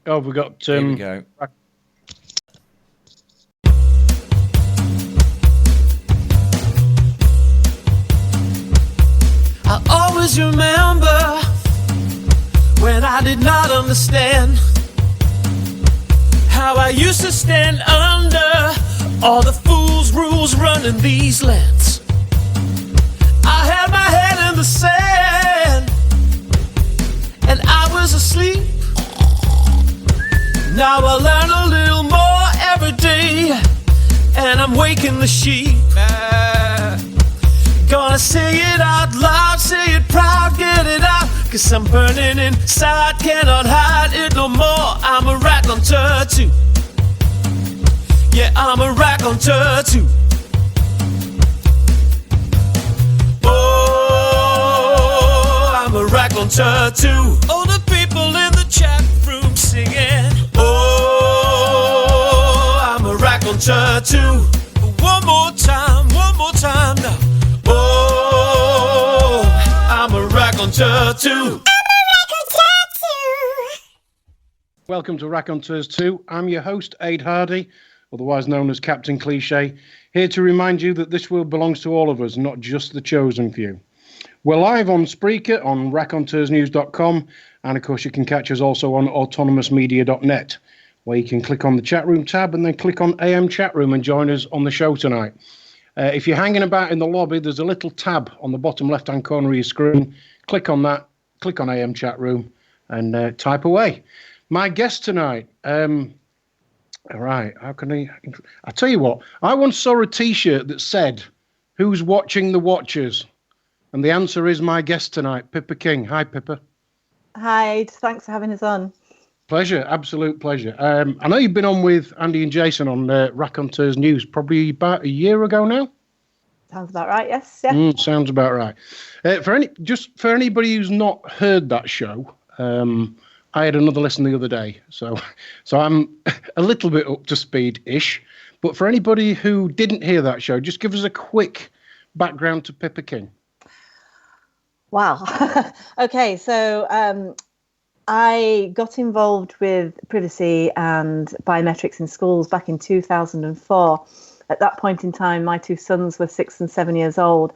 Oh, we got. Here we go. I always remember when I did not understand how I used to stand under all the fool's rules running these lands. I had my head in the sand and I was asleep. Now I learn a little more every day and I'm waking the sheep. Gonna say it out loud, say it proud, get it out, 'cause I'm burning inside, cannot hide it no more. I'm a raconteur too. Yeah, I'm a raconteur too. Oh, I'm a raconteur too. All the people in the chat room singing. Oh, I'm a raconteur too. One more time now. Oh, I'm a raconteur too. Welcome to Raconteurs Too. I'm your host, Ade Hardy, otherwise known as Captain Cliche, here to remind you that this world belongs to all of us, not just the chosen few. We're live on Spreaker, on raconteursnews.com, and of course you can catch us also on autonomousmedia.net, where you can click on the chat room tab and then click on AM chat room and join us on the show tonight. If you're hanging about in the lobby, there's a little tab on the bottom left-hand corner of your screen. Click on that, click on AM chat room, and type away. My guest tonight, all right, how can I tell you what, I once saw a T-shirt that said, "Who's watching the Watchers?" And the answer is my guest tonight, Pippa King. Hi, Pippa. Hi, thanks for having us on. Pleasure, absolute pleasure. I know you've been on with Andy and Jason on Raconteurs News probably about a year ago now. Sounds about right, yes. Yeah. Sounds about right. For anybody who's not heard that show, I had another listen the other day, so I'm a little bit up to speed-ish. But for anybody who didn't hear that show, just give us a quick background to Pippa King. Wow. Okay, so I got involved with privacy and biometrics in schools back in 2004. At that point in time, my two sons were 6 and 7 years old,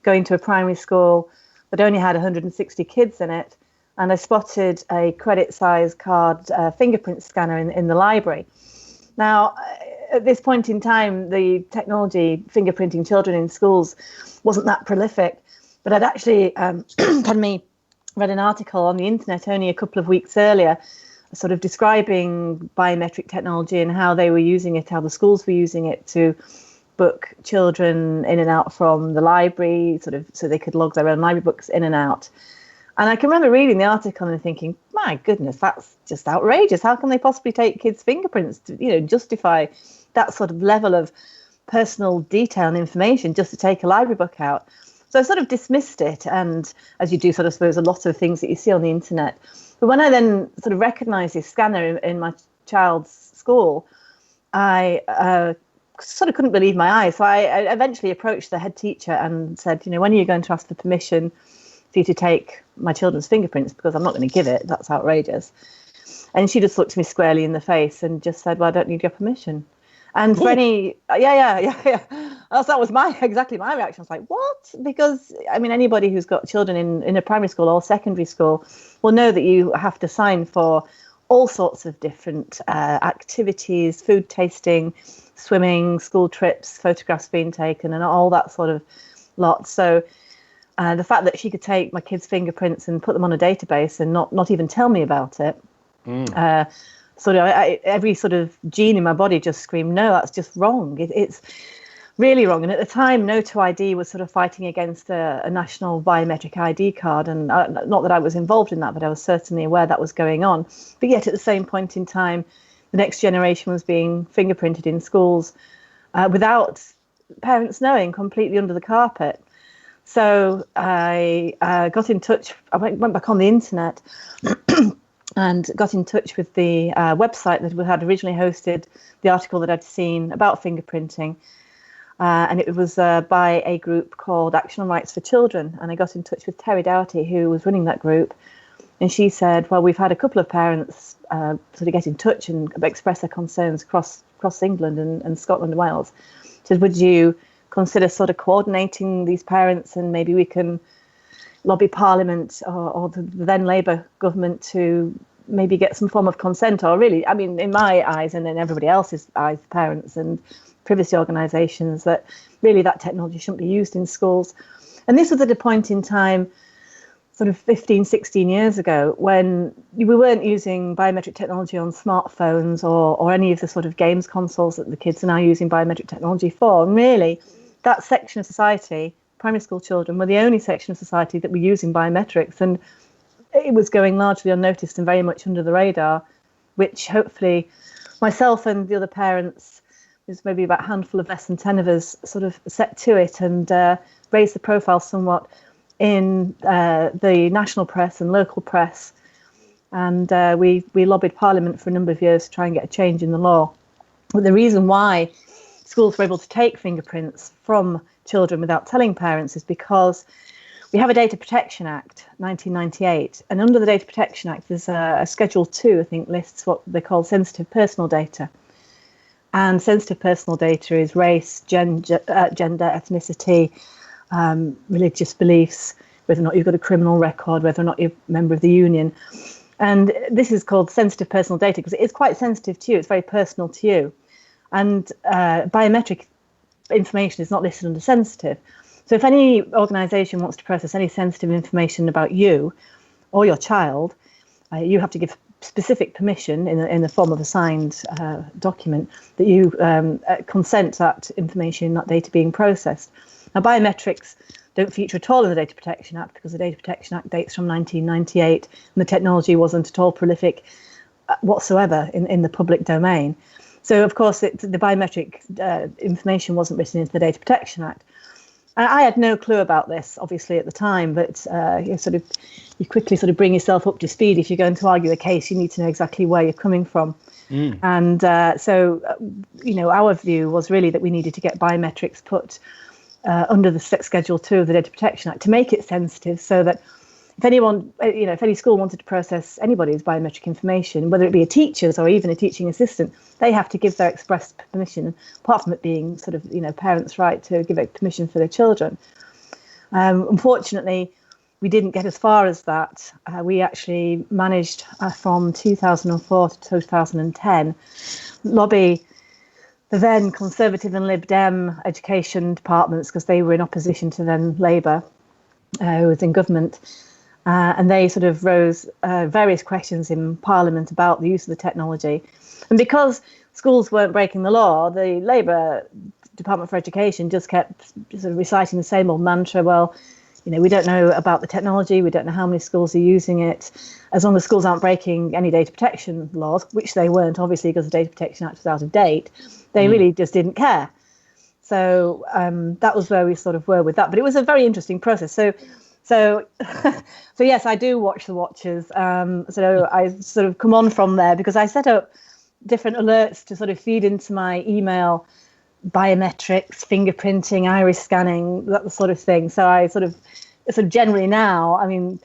going to a primary school that only had 160 kids in it. And I spotted a credit-size card fingerprint scanner in the library. Now, at this point in time, the technology fingerprinting children in schools wasn't that prolific. But I'd actually read an article on the internet only a couple of weeks earlier, sort of describing biometric technology and how they were using it, how the schools were using it to book children in and out from the library, sort of so they could log their own library books in and out. And I can remember reading the article and thinking, my goodness, that's just outrageous. How can they possibly take kids' fingerprints to, justify that sort of level of personal detail and information just to take a library book out? So I sort of dismissed it, and as you do, sort of suppose a lot of things that you see on the internet. But when I then sort of recognised this scanner in my child's school, I sort of couldn't believe my eyes. So I eventually approached the head teacher and said, when are you going to ask for permission for you to take my children's fingerprints? Because I'm not going to give it. That's outrageous. And she just looked me squarely in the face and just said, well, I don't need your permission. And for any, yeah. That was exactly my reaction. I was like, what? Because, anybody who's got children in a primary school or secondary school will know that you have to sign for all sorts of different activities, food tasting, swimming, school trips, photographs being taken, and all that sort of lot. So the fact that she could take my kids' fingerprints and put them on a database and not even tell me about it, every sort of gene in my body just screamed, no, that's just wrong. It's really wrong. And at the time, No to ID was sort of fighting against a national biometric ID card. And not that I was involved in that, but I was certainly aware that was going on. But yet at the same point in time, the next generation was being fingerprinted in schools without parents knowing, completely under the carpet. So I got in touch. I went back on the internet and got in touch with the website that had originally hosted the article that I'd seen about fingerprinting. And it was by a group called Action on Rights for Children. And I got in touch with Terry Doughty, who was running that group. And she said, well, we've had a couple of parents sort of get in touch and express their concerns across England and Scotland and Wales. She said, would you consider sort of coordinating these parents, and maybe we can lobby Parliament or the then Labour government to maybe get some form of consent, or really, I mean, in my eyes and in everybody else's eyes, parents and privacy organisations, that really that technology shouldn't be used in schools. And this was at a point in time, sort of 15, 16 years ago, when we weren't using biometric technology on smartphones or any of the sort of games consoles that the kids are now using biometric technology for. And really, that section of society, primary school children, were the only section of society that were using biometrics. And it was going largely unnoticed and very much under the radar, which hopefully myself and the other parents, there's maybe about a handful of less than 10 of us, sort of set to it and raised the profile somewhat in the national press and local press. And we lobbied Parliament for a number of years to try and get a change in the law. But the reason why schools were able to take fingerprints from children without telling parents is because we have a Data Protection Act, 1998, and under the Data Protection Act, there's a Schedule 2, I think, lists what they call sensitive personal data. And sensitive personal data is race, gender, ethnicity, religious beliefs, whether or not you've got a criminal record, whether or not you're a member of the union. And this is called sensitive personal data because it is quite sensitive to you. It's very personal to you. And biometric information is not listed under sensitive. So if any organisation wants to process any sensitive information about you or your child, you have to give specific permission in the form of a signed document that you consent that information, that data being processed. Now, biometrics don't feature at all in the Data Protection Act because the Data Protection Act dates from 1998 and the technology wasn't at all prolific whatsoever in the public domain. So, of course, the biometric information wasn't written into the Data Protection Act. I had no clue about this, obviously, at the time, but you quickly sort of bring yourself up to speed. If you're going to argue a case, you need to know exactly where you're coming from. And so, our view was really that we needed to get biometrics put under the Schedule 2 of the Data Protection Act to make it sensitive, so that if anyone, if any school wanted to process anybody's biometric information, whether it be a teacher's or even a teaching assistant, they have to give their express permission, apart from it being sort of, parents' right to give permission for their children. Unfortunately, we didn't get as far as that. We actually managed from 2004 to 2010 lobby the then Conservative and Lib Dem education departments, because they were in opposition to then Labour, who was in government. And they sort of rose various questions in Parliament about the use of the technology. And because schools weren't breaking the law, the Labour Department for Education just kept sort of reciting the same old mantra, well, we don't know about the technology, we don't know how many schools are using it. As long as schools aren't breaking any data protection laws, which they weren't, obviously, because the Data Protection Act was out of date, they really just didn't care. So that was where we sort of were with that. But it was a very interesting process. So yes, I do watch the Watchers. So I sort of come on from there because I set up different alerts to sort of feed into my email, biometrics, fingerprinting, iris scanning, that sort of thing. So I sort of generally now, I mean,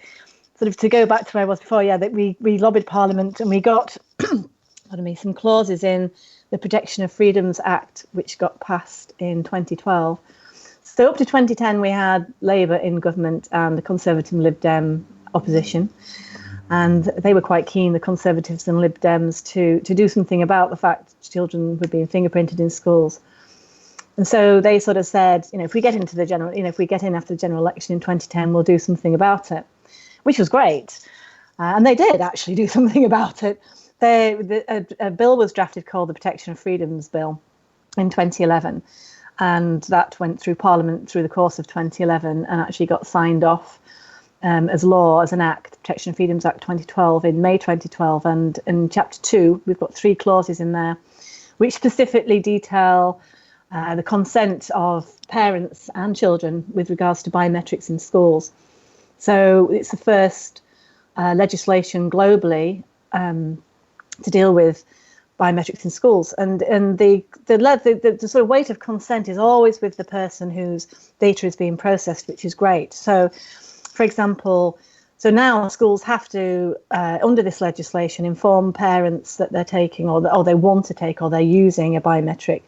sort of to go back to where I was before, that we lobbied Parliament and we got some clauses in the Protection of Freedoms Act, which got passed in 2012. So up to 2010, we had Labour in government and the Conservative and Lib Dem opposition. And they were quite keen, the Conservatives and Lib Dems, to do something about the fact children were being fingerprinted in schools. And so they sort of said, if we get into the general, if we get in after the general election in 2010, we'll do something about it, which was great. And they did actually do something about it. A bill was drafted called the Protection of Freedoms Bill in 2011. And that went through Parliament through the course of 2011 and actually got signed off as law, as an act, Protection of Freedoms Act 2012, in May 2012. And in Chapter 2, we've got 3 clauses in there which specifically detail the consent of parents and children with regards to biometrics in schools. So it's the first legislation globally to deal with biometrics in schools, and the sort of weight of consent is always with the person whose data is being processed, which is great. So, for example, So now schools have to, under this legislation, inform parents that they're taking or they want to take or they're using a biometric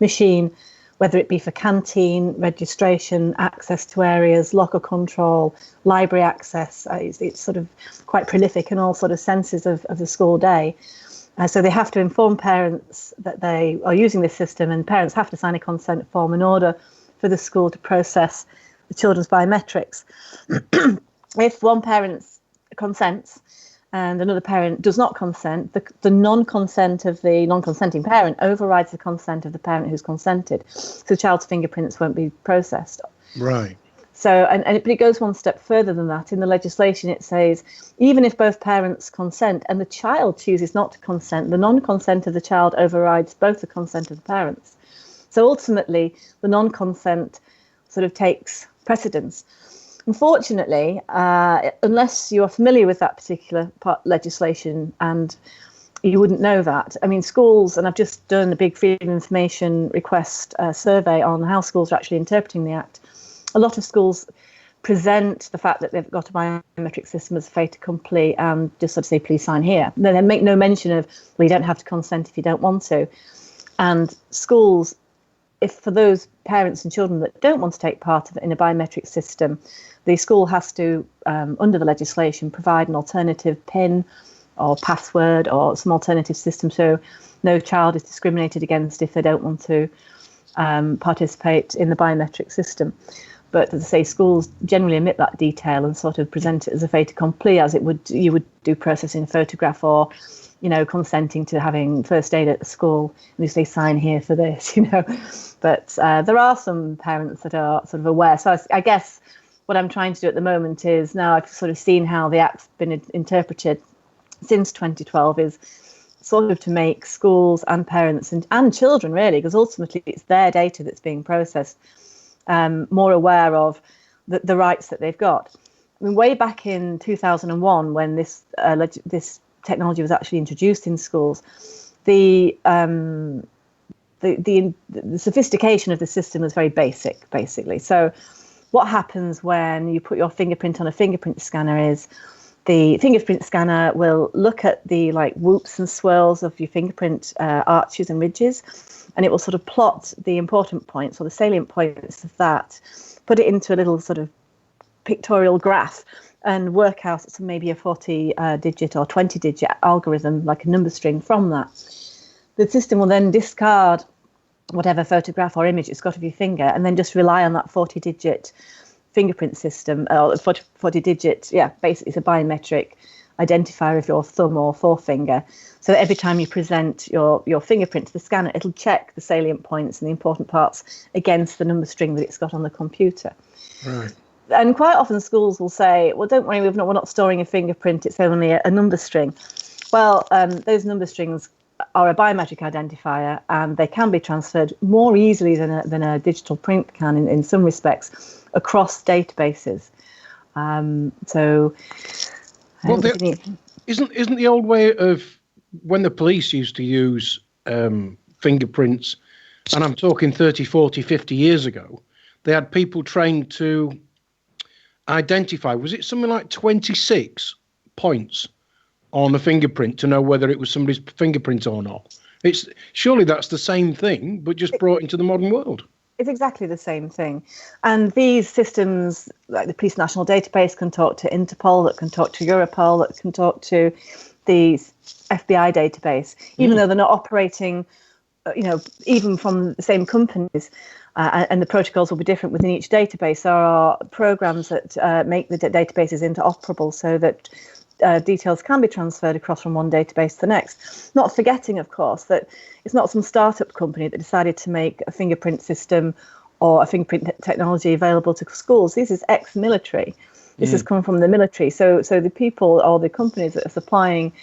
machine, whether it be for canteen, registration, access to areas, locker control, library access. It's sort of quite prolific in all sort of senses of the school day. So they have to inform parents that they are using this system, and parents have to sign a consent form in order for the school to process the children's biometrics. If one parent consents and another parent does not consent, the non-consent of the non-consenting parent overrides the consent of the parent who's consented. So the child's fingerprints won't be processed. Right. So, but it goes one step further than that. In the legislation, it says, even if both parents consent and the child chooses not to consent, the non-consent of the child overrides both the consent of the parents. So ultimately, the non-consent sort of takes precedence. Unfortunately, unless you are familiar with that particular legislation, and you wouldn't know that. I mean, schools, and I've just done a big Freedom of Information request survey on how schools are actually interpreting the Act. A lot of schools present the fact that they've got a biometric system as a fait accompli and just sort of say, please sign here. Then they make no mention of, well, you don't have to consent if you don't want to. And schools, if for those parents and children that don't want to take part of it in a biometric system, the school has to, under the legislation, provide an alternative PIN or password or some alternative system so no child is discriminated against if they don't want to participate in the biometric system. But as I say, schools generally omit that detail and sort of present it as a fait accompli, as you would do processing a photograph or, consenting to having first aid at the school. And you say, sign here for this, But there are some parents that are sort of aware. So I guess what I'm trying to do at the moment is, now I've sort of seen how the Act's been interpreted since 2012, is sort of to make schools and parents and children, really, because ultimately it's their data that's being processed, more aware of the rights that they've got. I mean, way back in 2001, when this technology was actually introduced in schools, the sophistication of the system was very basic, basically. So what happens when you put your fingerprint on a fingerprint scanner is the fingerprint scanner will look at the whoops and swirls of your fingerprint arches and ridges, and it will sort of plot the important points or the salient points of that, put it into a little sort of pictorial graph, and work out maybe a 40-digit or 20-digit algorithm, like a number string from that. The system will then discard whatever photograph or image it's got of your finger and then just rely on that 40-digit fingerprint system, or 40-digit, basically it's a biometric identifier of your thumb or forefinger. So every time you present your fingerprint to the scanner, it'll check the salient points and the important parts against the number string that it's got on the computer. Right. And quite often schools will say, well, don't worry, we're not storing a fingerprint, it's only a number string. Well, those number strings are a biometric identifier, and they can be transferred more easily than a digital print can in some respects across databases. Isn't the old way of when the police used to use fingerprints, and I'm talking 30, 40, 50 years ago, they had people trained to identify, was it something like 26 points on a fingerprint to know whether it was somebody's fingerprint or not? Surely that's the same thing, but just brought into the modern world. It's exactly the same thing. And these systems, like the Police National Database, can talk to Interpol, that can talk to Europol, that can talk to the FBI database, even though they're not operating, even from the same companies. And the protocols will be different within each database. There are programs that make the databases interoperable so that details can be transferred across from one database to the next. Not forgetting, of course, that it's not some startup company that decided to make a fingerprint system or a fingerprint technology available to schools. This is ex-military. This has come from the military. So the people or the companies that are supplying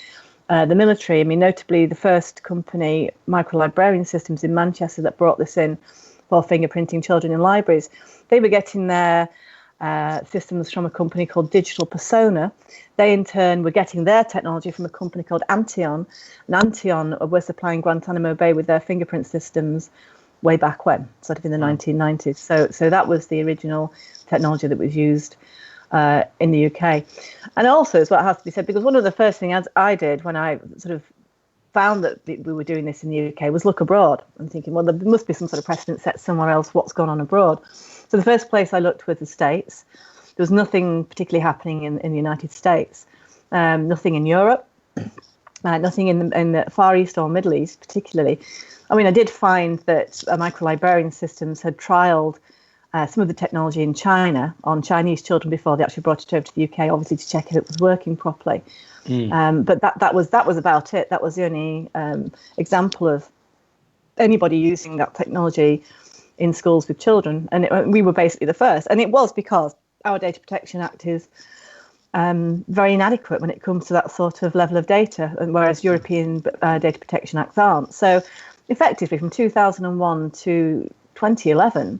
the military, I mean, notably the first company, Microlibrarian Systems in Manchester, that brought this in for fingerprinting children in libraries, they were getting their systems from a company called Digital Persona. They in turn were getting their technology from a company called Antion, and Antion were supplying Guantanamo Bay with their fingerprint systems way back when, sort of in the 1990s. So that was the original technology that was used in the UK. And also, as what has to be said, because one of the first things I did when I sort of found that we were doing this in the UK was look abroad and thinking, well, there must be some sort of precedent set somewhere else, what's gone on abroad. So the first place I looked was the States. There was nothing particularly happening in the United States, nothing in Europe, nothing in the Far East or Middle East particularly. I mean, I did find that microlibrarian systems had trialled some of the technology in China on Chinese children before they actually brought it over to the UK, obviously to check if it was working properly. But that was about it. That was the only example of anybody using that technology in schools with children. And we were basically the first. And it was because our Data Protection Act is very inadequate when it comes to that sort of level of data, and whereas European Data Protection Acts aren't. So effectively, from 2001 to 2011,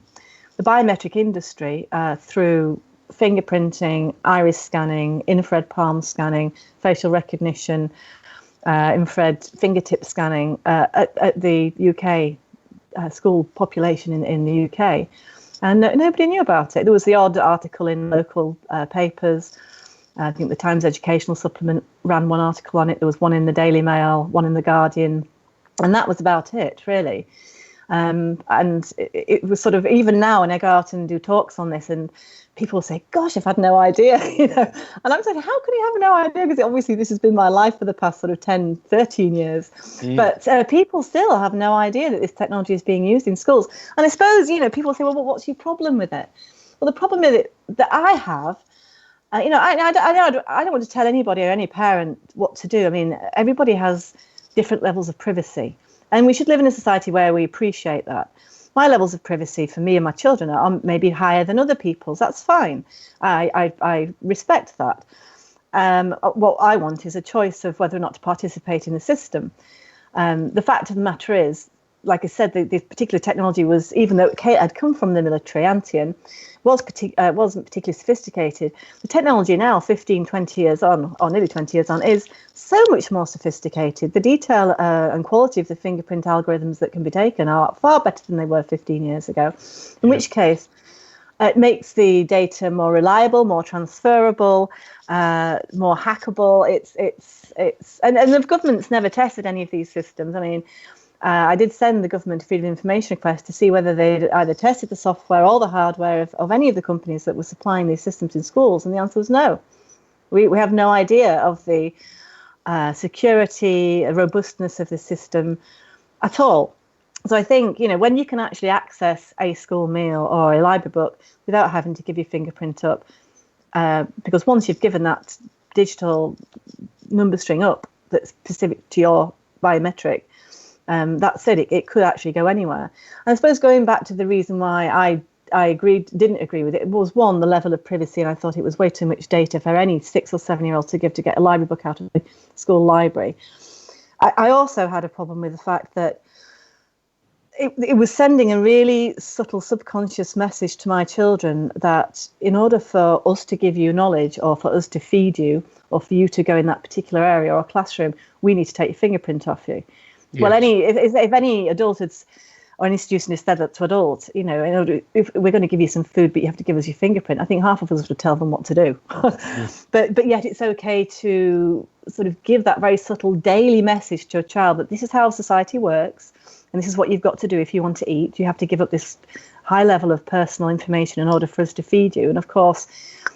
the biometric industry, through fingerprinting, iris scanning, infrared palm scanning, facial recognition, infrared fingertip scanning at the UK school population in the UK. And nobody knew about it. There was the odd article in local papers. I think the Times Educational Supplement ran one article on it. There was one in the Daily Mail, one in the Guardian. And that was about it, really. And it was sort of, even now when I go out and do talks on this, and people say, gosh, I've had no idea, And I'm saying, how can you have no idea? Because obviously this has been my life for the past sort of 10, 13 years. But people still have no idea that this technology is being used in schools. And I suppose, people say, well, what's your problem with it? Well, the problem with it that I have, I don't want to tell anybody or any parent what to do. I mean, everybody has different levels of privacy. And we should live in a society where we appreciate that. My levels of privacy for me and my children are maybe higher than other people's. That's fine. I respect that. What I want is a choice of whether or not to participate in the system. The fact of the matter is, like I said, this particular technology was, even though it had come from the military, Antian, wasn't particularly sophisticated. The technology now, 15, 20 years on, or nearly 20 years on, is so much more sophisticated. The detail and quality of the fingerprint algorithms that can be taken are far better than they were 15 years ago, in which case it makes the data more reliable, more transferable, more hackable. And the government's never tested any of these systems. I mean, I did send the government a freedom of information request to see whether they'd either tested the software or the hardware of any of the companies that were supplying these systems in schools, and the answer was no. We have no idea of the security, robustness of the system at all. So I think, when you can actually access a school meal or a library book without having to give your fingerprint up, because once you've given that digital number string up that's specific to your biometric, that's it. It could actually go anywhere. And I suppose going back to the reason why I didn't agree with it was, one, the level of privacy, and I thought it was way too much data for any 6 or 7-year-old to get a library book out of the school library. I also had a problem with the fact that it was sending a really subtle subconscious message to my children that in order for us to give you knowledge, or for us to feed you, or for you to go in that particular area or classroom, we need to take your fingerprint off you. Yes. Well, if any adult or any student has said that to adults, if we're going to give you some food, but you have to give us your fingerprint, I think half of us would tell them what to do. Yes. But yet it's okay to sort of give that very subtle daily message to a child that this is how society works, and this is what you've got to do if you want to eat. You have to give up this high level of personal information in order for us to feed you. And of course,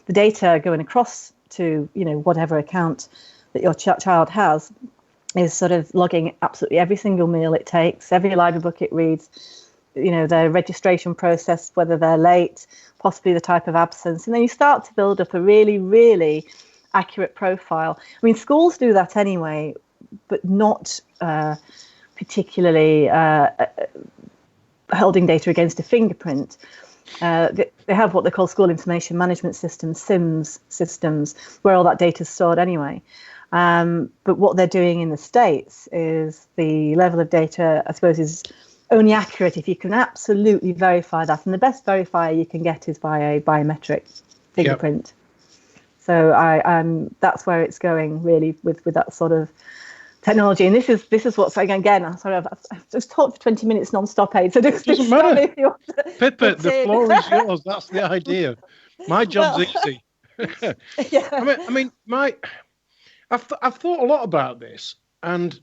the data going across to whatever account that your child has is sort of logging absolutely every single meal it takes, every library book it reads, their registration process, whether they're late, possibly the type of absence. And then you start to build up a really, really accurate profile. I mean, schools do that anyway, but not particularly holding data against a fingerprint. They have what they call school information management systems, SIMS systems, where all that data is stored anyway. But what they're doing in the States is the level of data, I suppose, is only accurate if you can absolutely verify that. And the best verifier you can get is by a biometric fingerprint. Yep. So that's where it's going, really, with that sort of technology. And this is what's, again, I've just talked for 20 minutes non-stop, Ade, so just doesn't matter. Pippa, the floor is yours. That's the idea. My job's easy. Yeah. I mean, I've thought a lot about this, and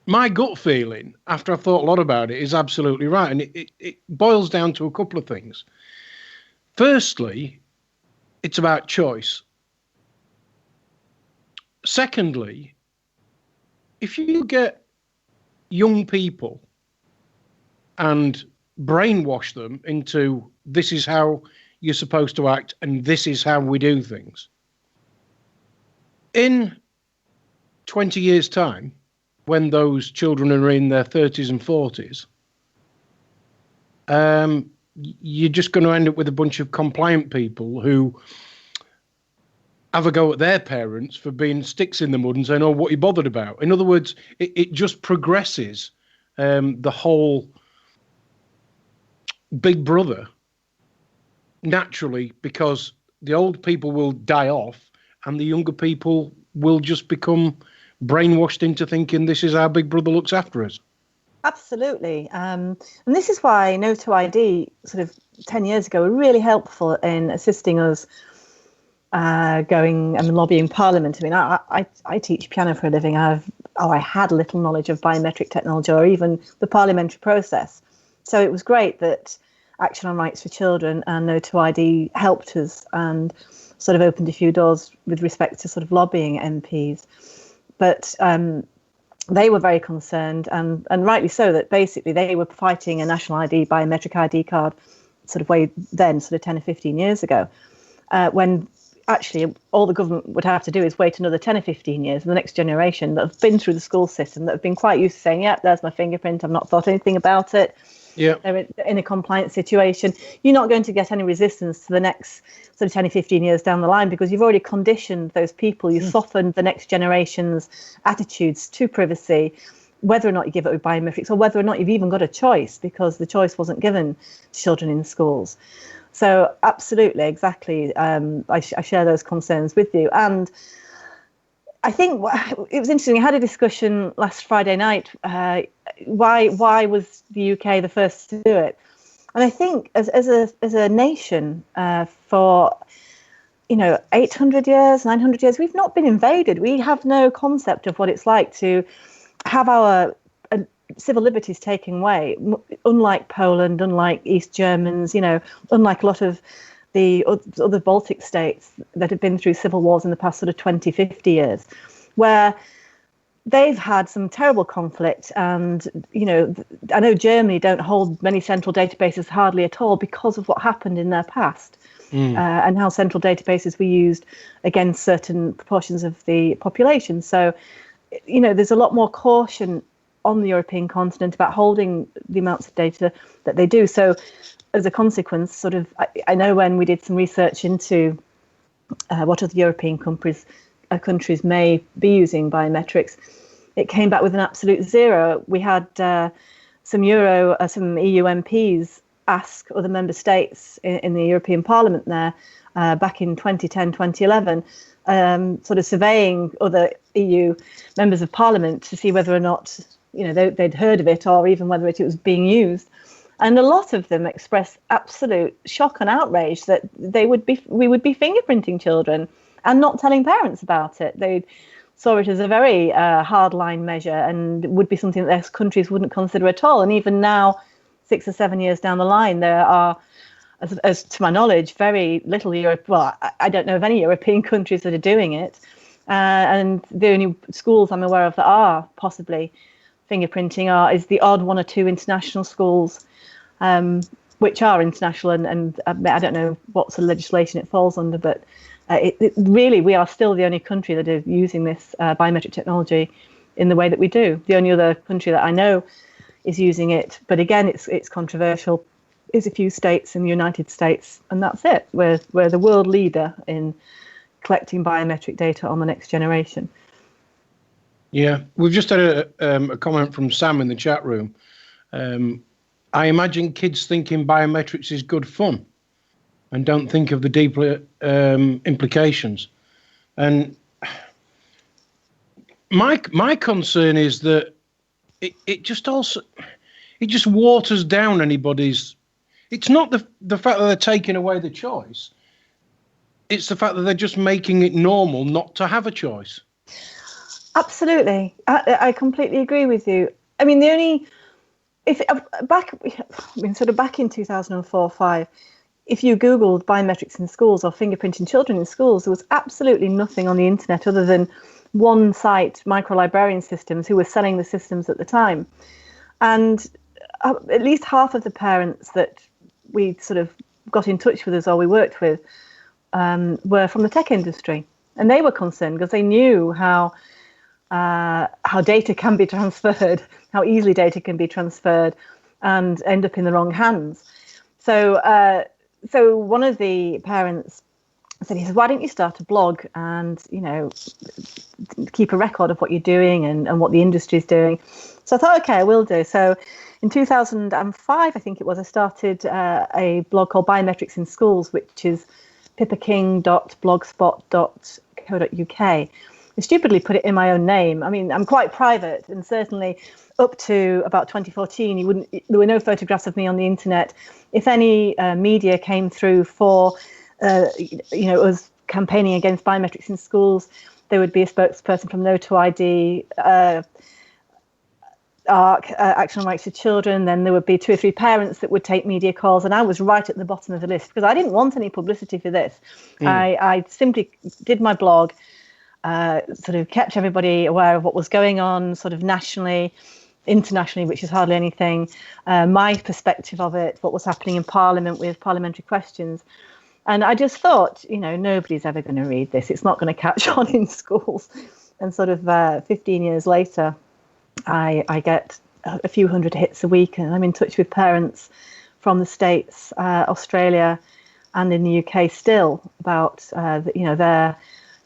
my gut feeling, after I've thought a lot about it, is absolutely right, and it boils down to a couple of things. Firstly, it's about choice. Secondly, if you get young people and brainwash them into this is how you're supposed to act and this is how we do things, in 20 years' time, when those children are in their 30s and 40s, you're just going to end up with a bunch of compliant people who have a go at their parents for being sticks in the mud and saying, oh, what are you bothered about? In other words, it just progresses the whole Big Brother naturally, because the old people will die off and the younger people will just become brainwashed into thinking this is how Big Brother looks after us. Absolutely. And this is why No to ID sort of 10 years ago were really helpful in assisting us going and lobbying Parliament. I mean, I teach piano for a living. I had little knowledge of biometric technology or even the parliamentary process. So it was great that Action on Rights for Children and No to ID helped us and sort of opened a few doors with respect to sort of lobbying MPs. But they were very concerned, and rightly so, that basically they were fighting a national ID, biometric ID card, sort of way then, sort of 10 or 15 years ago, when actually all the government would have to do is wait another 10 or 15 years, and the next generation that have been through the school system, that have been quite used to saying, yeah, there's my fingerprint, I've not thought anything about it. Yeah, they're in a compliant situation. You're not going to get any resistance to the next sort of 10 or 15 years down the line, because you've already conditioned those people. You've softened the next generation's attitudes to privacy, whether or not you give it with biometrics or whether or not you've even got a choice, because the choice wasn't given to children in schools. So absolutely, exactly. I share those concerns with you. And I think it was interesting. I had a discussion last Friday night. Why was the UK the first to do it? And I think as a nation, for 800 years, 900 years, we've not been invaded. We have no concept of what it's like to have our civil liberties taken away. Unlike Poland, unlike East Germans, unlike a lot of the other Baltic states that have been through civil wars in the past sort of 20, 50 years, where they've had some terrible conflict. And, I know Germany don't hold many central databases hardly at all because of what happened in their past and how central databases were used against certain proportions of the population. So, there's a lot more caution on the European continent about holding the amounts of data that they do. So as a consequence, sort of, I know when we did some research into what other European countries may be using biometrics, it came back with an absolute zero. We had some EU MPs ask other member states in the European Parliament there back in 2010, 2011, sort of surveying other EU members of Parliament to see whether or not they'd heard of it or even whether it was being used. And a lot of them expressed absolute shock and outrage that we would be fingerprinting children and not telling parents about it. They saw it as a very hardline measure and would be something that their countries wouldn't consider at all. And even now, 6 or 7 years down the line, there are, as to my knowledge, very little Europe. Well, I don't know of any European countries that are doing it. And the only schools I'm aware of that are possibly fingerprinting is the odd one or two international schools, which are international, and I don't know what sort of legislation it falls under, but really we are still the only country that is using this biometric technology in the way that we do. The only other country that I know is using it, but again, it's controversial, is a few states in the United States, and that's it. We're the world leader in collecting biometric data on the next generation. Yeah, we've just had a comment from Sam in the chat room. I imagine kids thinking biometrics is good fun and don't think of the deeper implications. And my concern is that it just waters down anybody's. it's not the fact that they're taking away the choice. It's the fact that they're just making it normal not to have a choice. Absolutely. I completely agree with you. I mean, back in 2004-5, if you Googled biometrics in schools or fingerprinting children in schools, there was absolutely nothing on the internet other than one site, Microlibrarian Systems, who were selling the systems at the time. And at least half of the parents that we sort of got in touch with us or we worked with were from the tech industry. And they were concerned because they knew how data can be transferred, how easily data can be transferred and end up in the wrong hands. So one of the parents said, he said, why don't you start a blog and, keep a record of what you're doing and what the industry is doing. So I thought, okay, I will do. So in 2005, I think it was, I started a blog called Biometrics in Schools, which is pippaking.blogspot.co.uk. I stupidly put it in my own name. I mean, I'm quite private, and certainly up to about 2014, there were no photographs of me on the internet. If any media came through for, us campaigning against biometrics in schools, there would be a spokesperson from No to ID, ARC, Action on Rights to Children. Then there would be 2 or 3 parents that would take media calls, and I was right at the bottom of the list because I didn't want any publicity for this. I simply did my blog, sort of kept everybody aware of what was going on, sort of nationally, internationally, which is hardly anything, my perspective of it, what was happening in Parliament with parliamentary questions. And I just thought, nobody's ever going to read this. It's not going to catch on in schools. And sort of 15 years later, I get a few hundred hits a week, and I'm in touch with parents from the States, Australia, and in the UK still about, their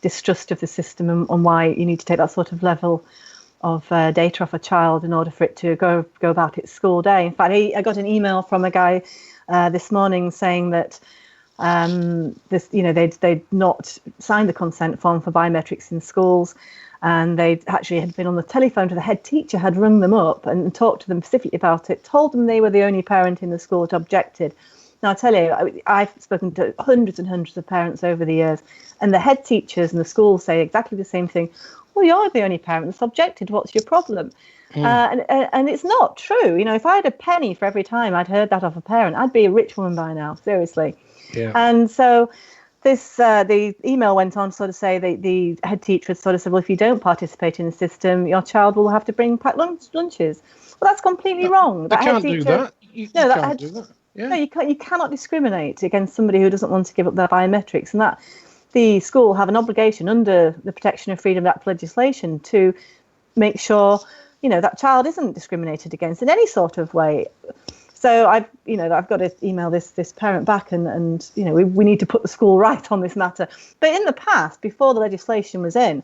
distrust of the system and why you need to take that sort of level of data off a child in order for it to go about its school day. In fact, I got an email from a guy this morning saying that they'd not signed the consent form for biometrics in schools, and they actually had been on the telephone to the head teacher, had rung them up and talked to them specifically about it, told them they were the only parent in the school that objected. Now, I tell you, I've spoken to hundreds and hundreds of parents over the years, and the head teachers in the schools say exactly the same thing. Well, you're the only parent that's objected. What's your problem? And it's not true. If I had a penny for every time I'd heard that off a parent, I'd be a rich woman by now, seriously. Yeah. And so the email went on to sort of say the head teacher sort of said, well, if you don't participate in the system, your child will have to bring packed lunches. Well, that's completely wrong. They can't do that. You can't do that. Yeah. No, you cannot discriminate against somebody who doesn't want to give up their biometrics, and that the school have an obligation under the Protection of Freedom Act legislation to make sure that child isn't discriminated against in any sort of way. So I've got to email this parent back, and we need to put the school right on this matter. But in the past, before the legislation was in,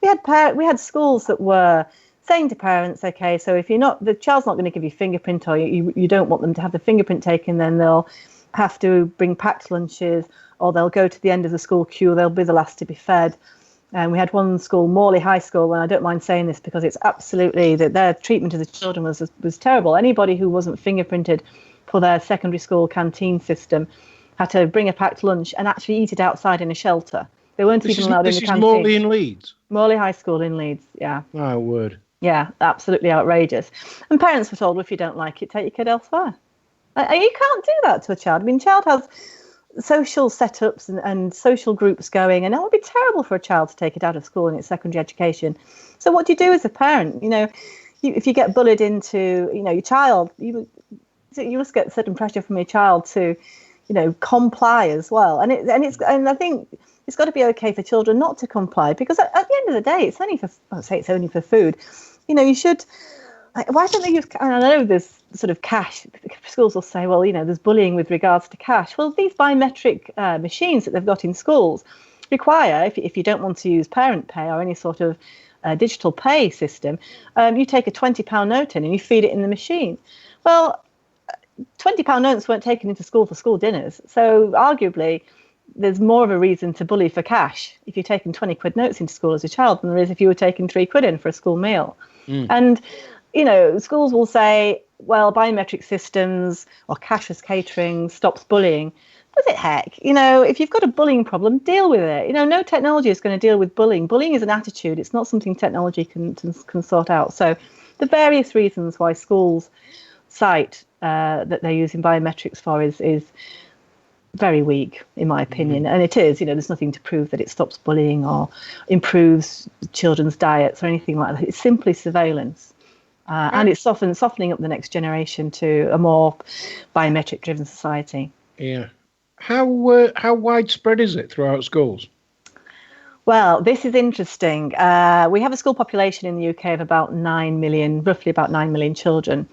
we had schools that were saying to parents, okay, so if the child's not going to give you fingerprint, or you don't want them to have the fingerprint taken, then they'll have to bring packed lunches, or they'll go to the end of the school queue, they'll be the last to be fed. And we had one school, Morley High School, and I don't mind saying this because it's absolutely that their treatment of the children was terrible. Anybody who wasn't fingerprinted for their secondary school canteen system had to bring a packed lunch and actually eat it outside in a shelter. They weren't even allowed in the canteen. This is Morley in Leeds? Morley High School in Leeds, yeah. Oh, word. Yeah, absolutely outrageous. And parents were told, well, if you don't like it, take your kid elsewhere. And you can't do that to a child. I mean, child has social setups and social groups going, and that would be terrible for a child to take it out of school in its secondary education. So what do you do as a parent? If you get bullied into, your child, you must get certain pressure from your child to, comply as well. And I think it's got to be okay for children not to comply, because at the end of the day, it's only for food. You should. Why don't they use? I know there's sort of cash. Schools will say, well, there's bullying with regards to cash. Well, these biometric machines that they've got in schools require, if you don't want to use parent pay or any sort of digital pay system, you take a £20 note in and you feed it in the machine. Well, £20 notes weren't taken into school for school dinners. So arguably, there's more of a reason to bully for cash if you're taking 20 quid notes into school as a child than there is if you were taking £3 in for a school meal. And schools will say, well, biometric systems or cashless catering stops bullying. Does it heck? If you've got a bullying problem, deal with it. No technology is going to deal with bullying. Bullying is an attitude. It's not something technology can sort out. So the various reasons why schools cite that they're using biometrics for is very weak, in my opinion. And it is, there's nothing to prove that it stops bullying or improves children's diets or anything like that. It's simply surveillance. And it's softening up the next generation to a more biometric-driven society. Yeah. How widespread is it throughout schools? Well, this is interesting. We have a school population in the UK of about 9 million, roughly about 9 million children.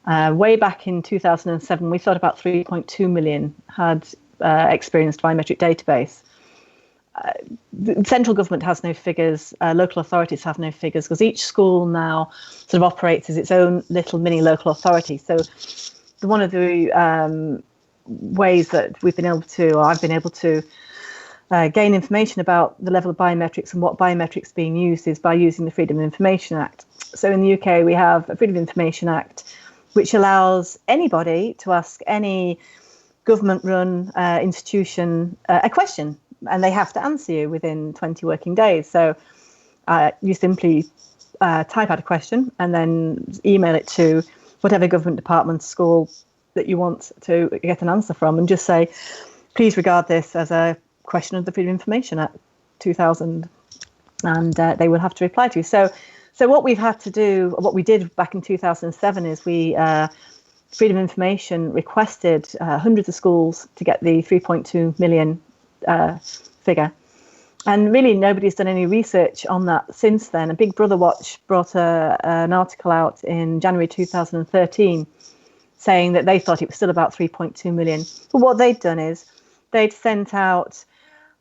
Way back in 2007, we thought about 3.2 million had experienced biometric database. The central government has no figures, local authorities have no figures, because each school now sort of operates as its own little mini local authority. So one of the ways that I've been able to gain information about the level of biometrics and what biometrics being used is by using the Freedom of Information Act. So in the UK, we have a Freedom of Information Act, which allows anybody to ask any government-run institution a question, and they have to answer you within 20 working days. So you simply type out a question and then email it to whatever government department, school that you want to get an answer from, and just say, please regard this as a question of the Freedom of Information Act 2000, and they will have to reply to you. So what we've had to do, what we did back in 2007 is we, Freedom of Information requested hundreds of schools to get the 3.2 million figure. And really nobody's done any research on that since then. And Big Brother Watch brought an article out in January 2013 saying that they thought it was still about 3.2 million. But what they'd done is they'd sent out,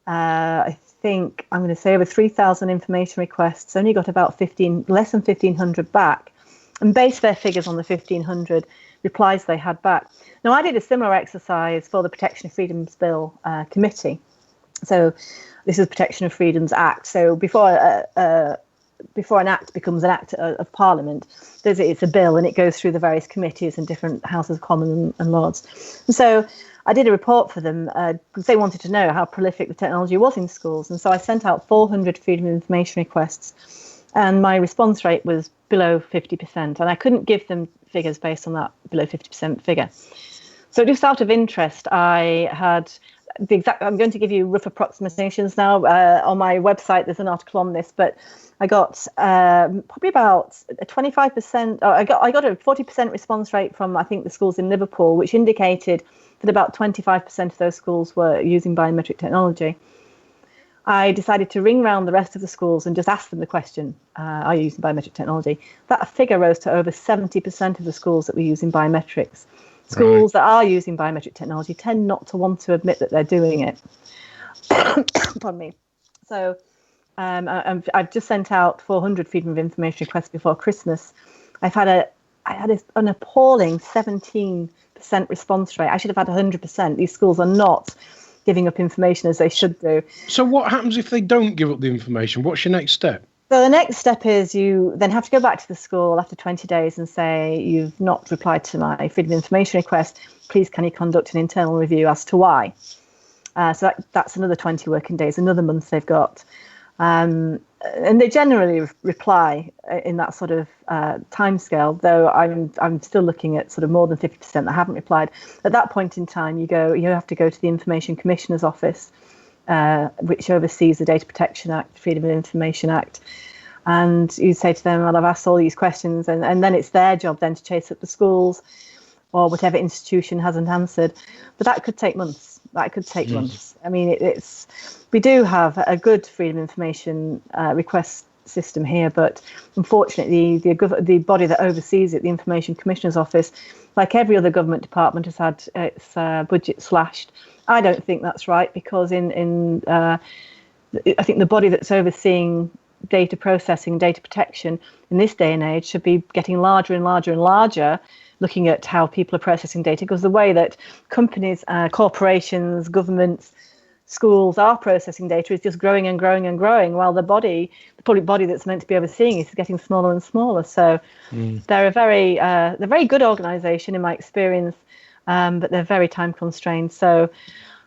I think, I'm going to say over 3,000 information requests, only got about less than 1,500 back, and based their figures on the 1,500 replies they had back. Now, I did a similar exercise for the Protection of Freedoms Bill committee. So this is Protection of Freedoms Act. So before an act becomes an act of Parliament, it's a bill and it goes through the various committees and different Houses of Commons and Lords. And so I did a report for them because they wanted to know how prolific the technology was in schools. And so I sent out 400 Freedom of Information requests, and my response rate was below 50%. And I couldn't give them figures based on that below 50% figure. So just out of interest, I had I'm going to give you rough approximations now. On my website, there's an article on this, but I got probably about a 25%, I got a 40% response rate from, I think, the schools in Liverpool, which indicated that about 25% of those schools were using biometric technology. I decided to ring round the rest of the schools and just ask them the question, are you using biometric technology? That figure rose to over 70% of the schools that were using biometrics. Schools that are using biometric technology tend not to want to admit that they're doing it. Pardon me. So I've just sent out 400 Freedom of Information requests before Christmas. I had an appalling 17% response rate. I should have had 100%. These schools are not giving up information as they should do. So what happens if they don't give up the information? What's your next step? So the next step is you then have to go back to the school after 20 days and say, you've not replied to my Freedom of Information request. Please, can you conduct an internal review as to why? So that's another 20 working days, another month they've got. And they generally reply in that sort of timescale, though I'm still looking at sort of more than 50% that haven't replied. At that point in time, you have to go to the Information Commissioner's Office, which oversees the Data Protection Act, Freedom of Information Act. And you say to them, well, I've asked all these questions, and then it's their job then to chase up the schools or whatever institution hasn't answered. But that could take months. Months. I mean, we do have a good Freedom of Information request system here, but unfortunately the body that oversees it, the Information Commissioner's Office, like every other government department, has had its budget slashed. I don't think that's right, because I think the body that's overseeing data processing, data protection in this day and age should be getting larger and larger and larger, looking at how people are processing data, because the way that companies, corporations, governments schools are processing data is just growing and growing and growing, while the public body that's meant to be overseeing it is getting smaller and smaller. So they're a very good organisation in my experience, but they're very time constrained. So,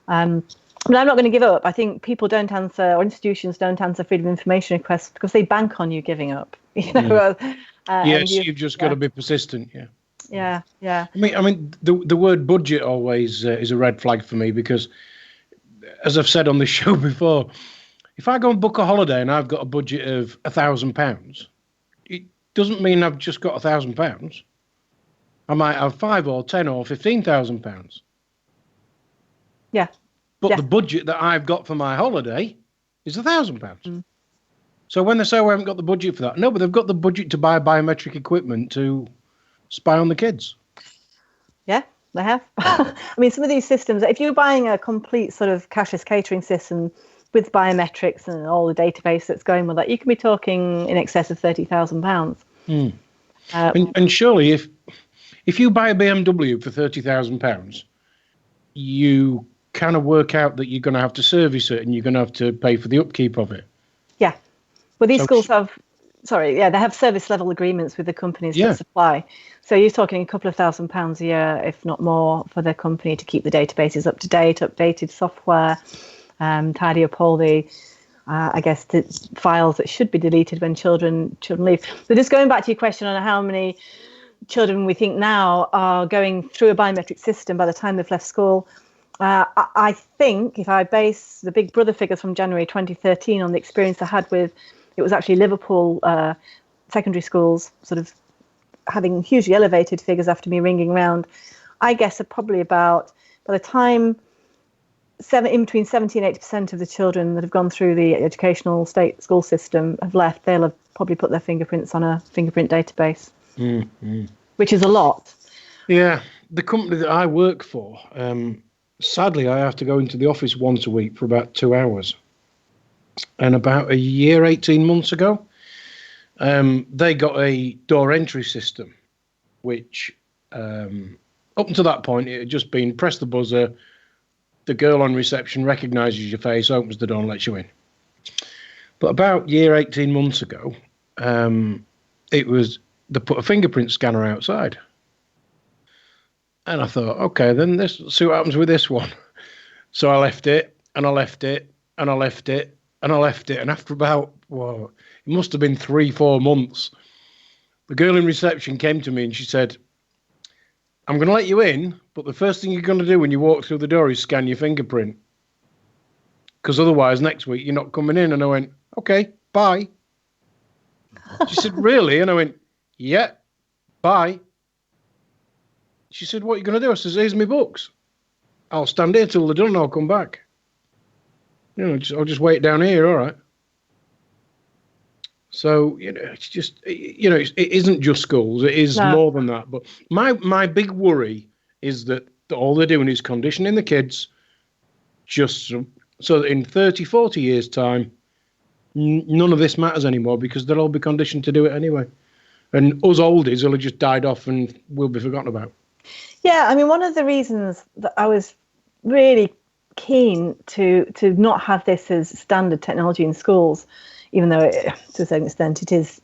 but I'm not going to give up. I think people don't answer, or institutions don't answer freedom of information requests because they bank on you giving up. You know. Yes, you've just got to be persistent. Yeah. Yeah. I mean, the word budget always is a red flag for me because, as I've said on this show before, if I go and book a holiday and I've got a budget of £1,000, it doesn't mean I've just got £1,000. I might have £5,000 or £10,000 or £15,000. Yeah. But the budget that I've got for my holiday is £1,000. So when they say, I haven't got the budget for that, no, but they've got the budget to buy biometric equipment to spy on the kids. Yeah, they have. I mean, some of these systems, if you're buying a complete sort of cashless catering system with biometrics and all the database that's going with that, you can be talking in excess of £30,000. And surely if you buy a BMW for £30,000, you kind of work out that you're going to have to service it and you're going to have to pay for the upkeep of it. Yeah. Well, these schools they have service level agreements with the companies that supply. So you're talking a couple of £1,000s a year, if not more, for their company to keep the databases up to date, updated software, tidy up all the, the files that should be deleted when children leave. So just going back to your question on how many children we think now are going through a biometric system by the time they've left school, I think if I base the Big Brother figures from January 2013 on the experience I had with, it was actually Liverpool secondary schools sort of having hugely elevated figures after me ringing around, I guess are probably about, by the time in between 70 and 80% of the children that have gone through the educational state school system have left, they'll have probably put their fingerprints on a fingerprint database, which is a lot. Yeah, the company that I work for, sadly, I have to go into the office once a week for about 2 hours. And about a year, 18 months ago, they got a door entry system, which up until that point, it had just been press the buzzer, the girl on reception recognises your face, opens the door and lets you in. But about a year, 18 months ago, they put a fingerprint scanner outside. And I thought, okay, then let's see what happens with this one. So I left it, and I left it, and I left it, and I left it. And after about, it must have been 3-4 months, the girl in reception came to me and she said, I'm going to let you in, but the first thing you're going to do when you walk through the door is scan your fingerprint. Because otherwise, next week, you're not coming in. And I went, okay, bye. She said, really? And I went, yeah, bye. She said, what are you going to do? I said, here's my books. I'll stand here till they're done and I'll come back. I'll just wait down here, all right. So, it's just, it isn't just schools. It is more than that. But my big worry is that all they're doing is conditioning the kids just so that in 30, 40 years' time, none of this matters anymore because they'll all be conditioned to do it anyway. And us oldies will have just died off and will be forgotten about. Yeah, I mean, one of the reasons that I was really keen to not have this as standard technology in schools, even though to a certain extent it is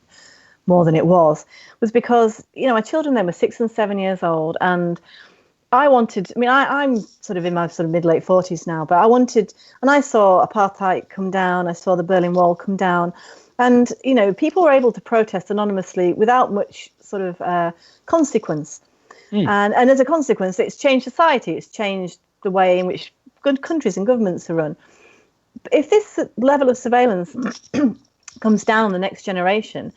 more than it was because, my children then were 6 and 7 years old, and I'm sort of in my sort of mid-late 40s now, but I saw apartheid come down, I saw the Berlin Wall come down, and, people were able to protest anonymously without much sort of consequence. And as a consequence, it's changed society. It's changed the way in which good countries and governments are run. If this level of surveillance comes down the next generation,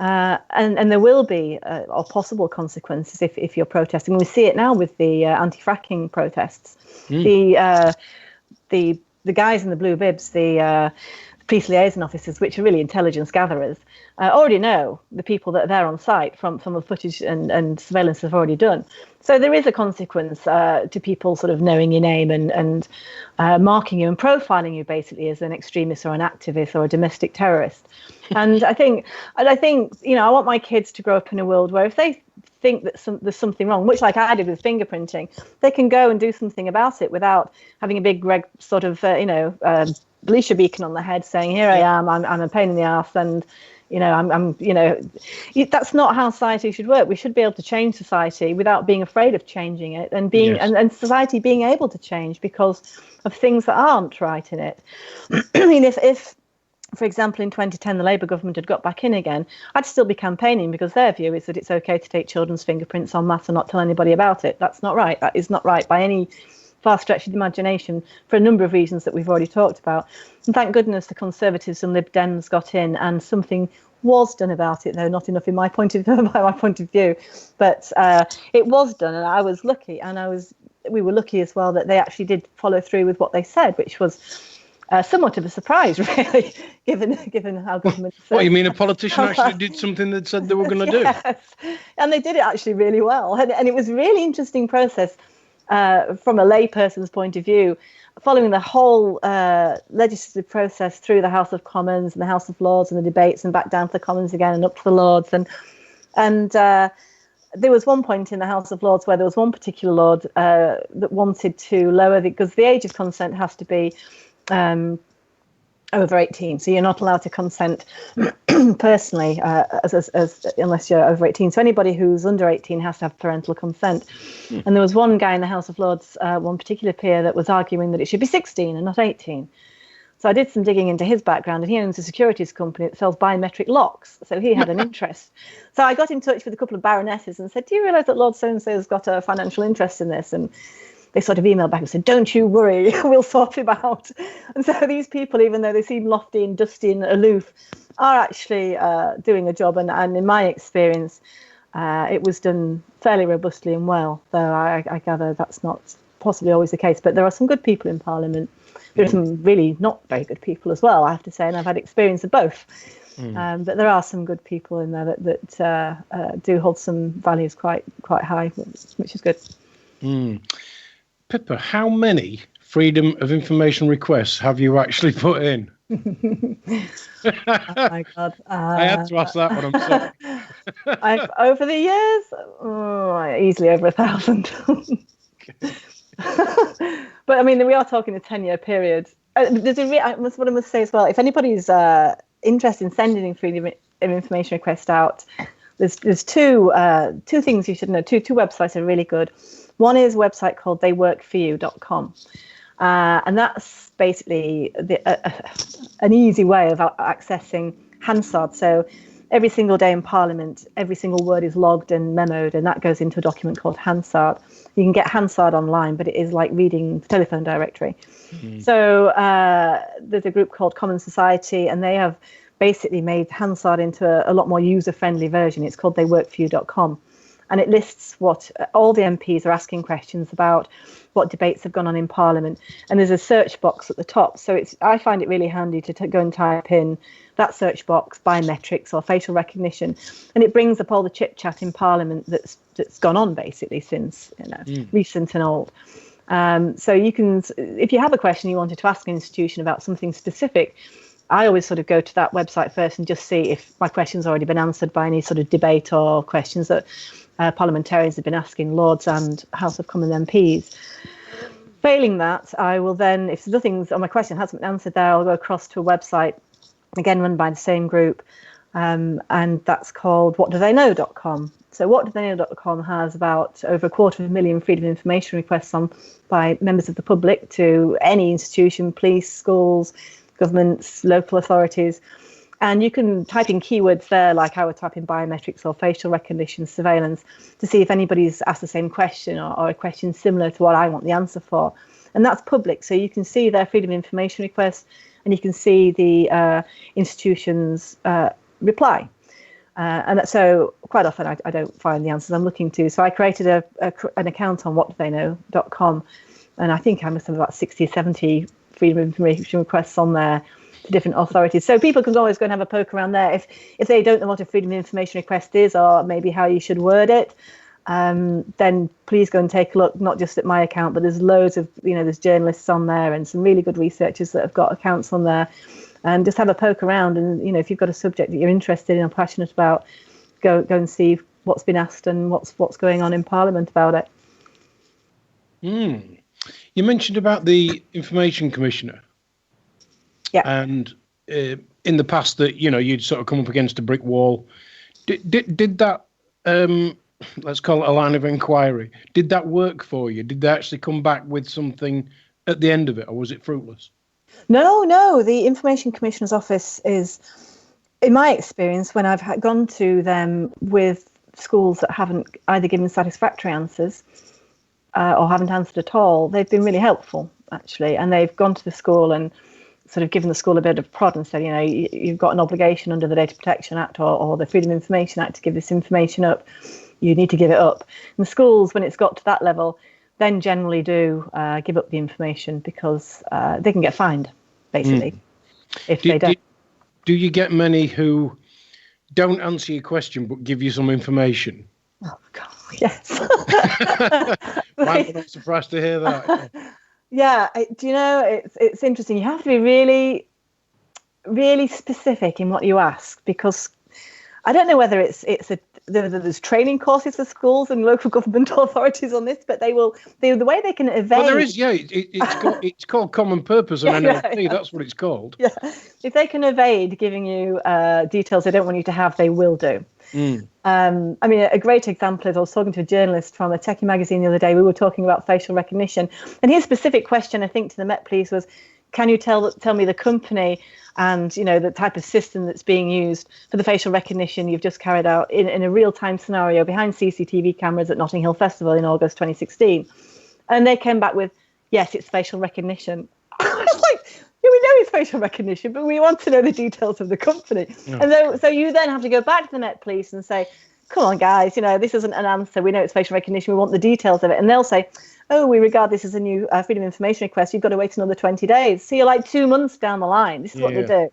and there will be or possible consequences if you're protesting. We see it now with the anti-fracking protests. The guys in the blue bibs, the police liaison officers, which are really intelligence gatherers, already know the people that are there on site from the footage and surveillance they've already done. So there is a consequence to people sort of knowing your name and marking you and profiling you basically as an extremist or an activist or a domestic terrorist. And I think I want my kids to grow up in a world where if they think that there's something wrong, much like I did with fingerprinting, they can go and do something about it without having a big red sort of, Belisha beacon on the head saying, here I am, I'm a pain in the ass, and that's not how society should work. We should be able to change society without being afraid of changing it, and and society being able to change because of things that aren't right in it. I mean, if for example, in 2010, the Labour government had got back in again, I'd still be campaigning because their view is that it's okay to take children's fingerprints en masse and not tell anybody about it. That's not right. That is not right by any far-stretched imagination for a number of reasons that we've already talked about. And thank goodness the Conservatives and Lib Dems got in and something was done about it, though not enough in my point of view. But it was done, and I was lucky, and we were lucky as well that they actually did follow through with what they said, which was somewhat of a surprise, really, given how government. What, you mean a politician actually did something that said they were going to do? Yes, and they did it actually really well, and it was a really interesting process from a layperson's point of view, following the whole legislative process through the House of Commons and the House of Lords and the debates and back down to the Commons again and up to the Lords, and there was one point in the House of Lords where there was one particular Lord that wanted to lower because the age of consent has to be over 18, so you're not allowed to consent personally unless you're over 18. So anybody who's under 18 has to have parental consent. And there was one guy in the House of Lords, one particular peer, that was arguing that it should be 16 and not 18. So I did some digging into his background, and he owns a securities company that sells biometric locks. So he had an interest. So I got in touch with a couple of baronesses and said, do you realise that Lord so-and-so has got a financial interest in this? And they sort of emailed back and said, don't you worry, we'll sort him out. And so these people, even though they seem lofty and dusty and aloof, are actually doing a job. And in my experience, it was done fairly robustly and well, though I gather that's not possibly always the case. But there are some good people in Parliament. There are some really not very good people as well, I have to say, and I've had experience of both. But there are some good people in there that do hold some values quite high, which is good. Pippa, how many Freedom of Information requests have you actually put in? Oh my God. I had to ask that one, I'm sorry. Over the years, easily over 1,000. But I mean, we are talking a 10-year period. What I must say as well, if anybody's interested in sending a Freedom of Information request out, there's two things you should know. Two websites are really good. One is a website called theyworkforyou.com. And that's basically an easy way of accessing Hansard. So every single day in Parliament, every single word is logged and memoed, and that goes into a document called Hansard. You can get Hansard online, but it is like reading the telephone directory. So there's a group called Common Society, and they have basically made Hansard into a lot more user-friendly version. It's called theyworkforyou.com. And it lists what all the MPs are asking questions about, what debates have gone on in Parliament. And there's a search box at the top. So I find it really handy to go and type in that search box, biometrics or facial recognition. And it brings up all the chit-chat in Parliament that's gone on, basically, since recent and old. So you can, if you have a question you wanted to ask an institution about something specific, I always sort of go to that website first and just see if my question's already been answered by any sort of debate or questions that parliamentarians have been asking Lords and House of Commons MPs. Failing that, I will then, if nothing's on my question hasn't been answered there, I'll go across to a website, again run by the same group, and that's called whatdotheyknow.com. So whatdotheyknow.com has about over 250,000 freedom of information requests on by members of the public to any institution, police, schools, governments, local authorities. And you can type in keywords there, like I would type in biometrics or facial recognition surveillance, to see if anybody's asked the same question or a question similar to what I want the answer for. And that's public. So you can see their freedom of information requests, and you can see the institution's reply. And so quite often I don't find the answers I'm looking to. So I created an account on whatdotheyknow.com, and I think I must have about 60 or 70 freedom of information requests on there to different authorities. So people can always go and have a poke around there. If they don't know what a freedom of information request is, or maybe how you should word it, then please go and take a look, not just at my account, but there's loads of, there's journalists on there and some really good researchers that have got accounts on there. And just have a poke around, and if you've got a subject that you're interested in or passionate about, go and see what's been asked and what's going on in Parliament about it. You mentioned about the Information Commissioner. Yeah. And in the past that, you'd sort of come up against a brick wall. Did that, let's call it a line of inquiry, did that work for you? Did they actually come back with something at the end of it, or was it fruitless? No. The Information Commissioner's Office is, in my experience, when I've gone to them with schools that haven't either given satisfactory answers or haven't answered at all, they've been really helpful, actually. And they've gone to the school and sort of given the school a bit of prod and said, you've got an obligation under the Data Protection Act or the Freedom of Information Act to give this information up. You need to give it up. And the schools, when it's got to that level, then generally do give up the information because they can get fined, basically, if they don't. Do you get many who don't answer your question but give you some information? Oh, God, yes. I'm not surprised to hear that. Yeah, it's interesting. You have to be really, really specific in what you ask, because I don't know whether there's training courses for schools and local government authorities on this, but the way they can evade. Well, there is, yeah. It's called common purpose and NLP. Yeah. That's what it's called. Yeah, if they can evade giving you details they don't want you to have, they will do. I mean, a great example is I was talking to a journalist from a techie magazine the other day. We were talking about facial recognition, and his specific question, I think, to the Met Police was, "Can you tell me the company and the type of system that's being used for the facial recognition you've just carried out in a real-time scenario behind CCTV cameras at Notting Hill Festival in August 2016?" And they came back with, "Yes, it's facial recognition." I was like, yeah, we know it's facial recognition, but we want to know the details of the company. Yeah. And so you then have to go back to the Met Police and say, "Come on, guys, this isn't an answer. We know it's facial recognition. We want the details of it." And they'll say, "Oh, we regard this as a new freedom of information request. You've got to wait another 20 days. So you're like 2 months down the line. This is what they do.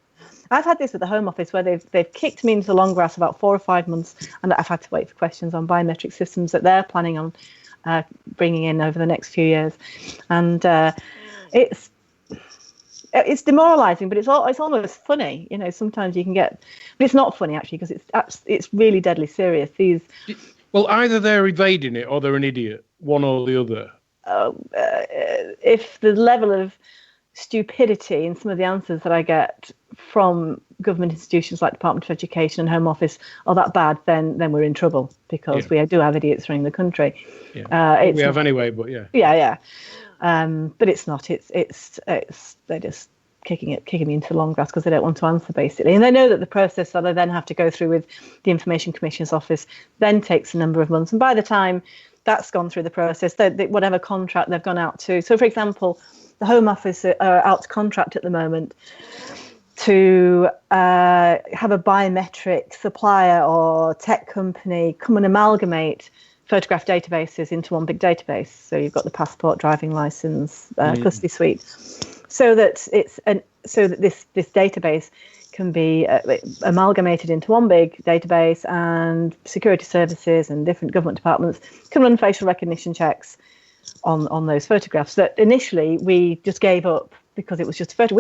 I've had this with the Home Office where they've kicked me into the long grass about 4 or 5 months, and I've had to wait for questions on biometric systems that they're planning on bringing in over the next few years. And it's demoralising, but it's almost funny. Sometimes you can get, but it's not funny actually, because it's really deadly serious. Well, either they're evading it or they're an idiot, one or the other. If the level of stupidity in some of the answers that I get from government institutions like Department of Education and Home Office are that bad, then we're in trouble, because we do have idiots running the country. Yeah. We have anyway, but yeah. Yeah. But it's not. It's they're just kicking me into the long grass because they don't want to answer, basically. And they know that the process that I then have to go through with the Information Commissioner's Office then takes a number of months. And by the time that's gone through the process, whatever contract they've gone out to. So, for example, the Home Office are out to contract at the moment to have a biometric supplier or tech company come and amalgamate photograph databases into one big database. So you've got the passport, driving license, custody suite, so that this database can be amalgamated into one big database, and security services and different government departments can run facial recognition checks on those photographs that initially we just gave up because it was just a photo.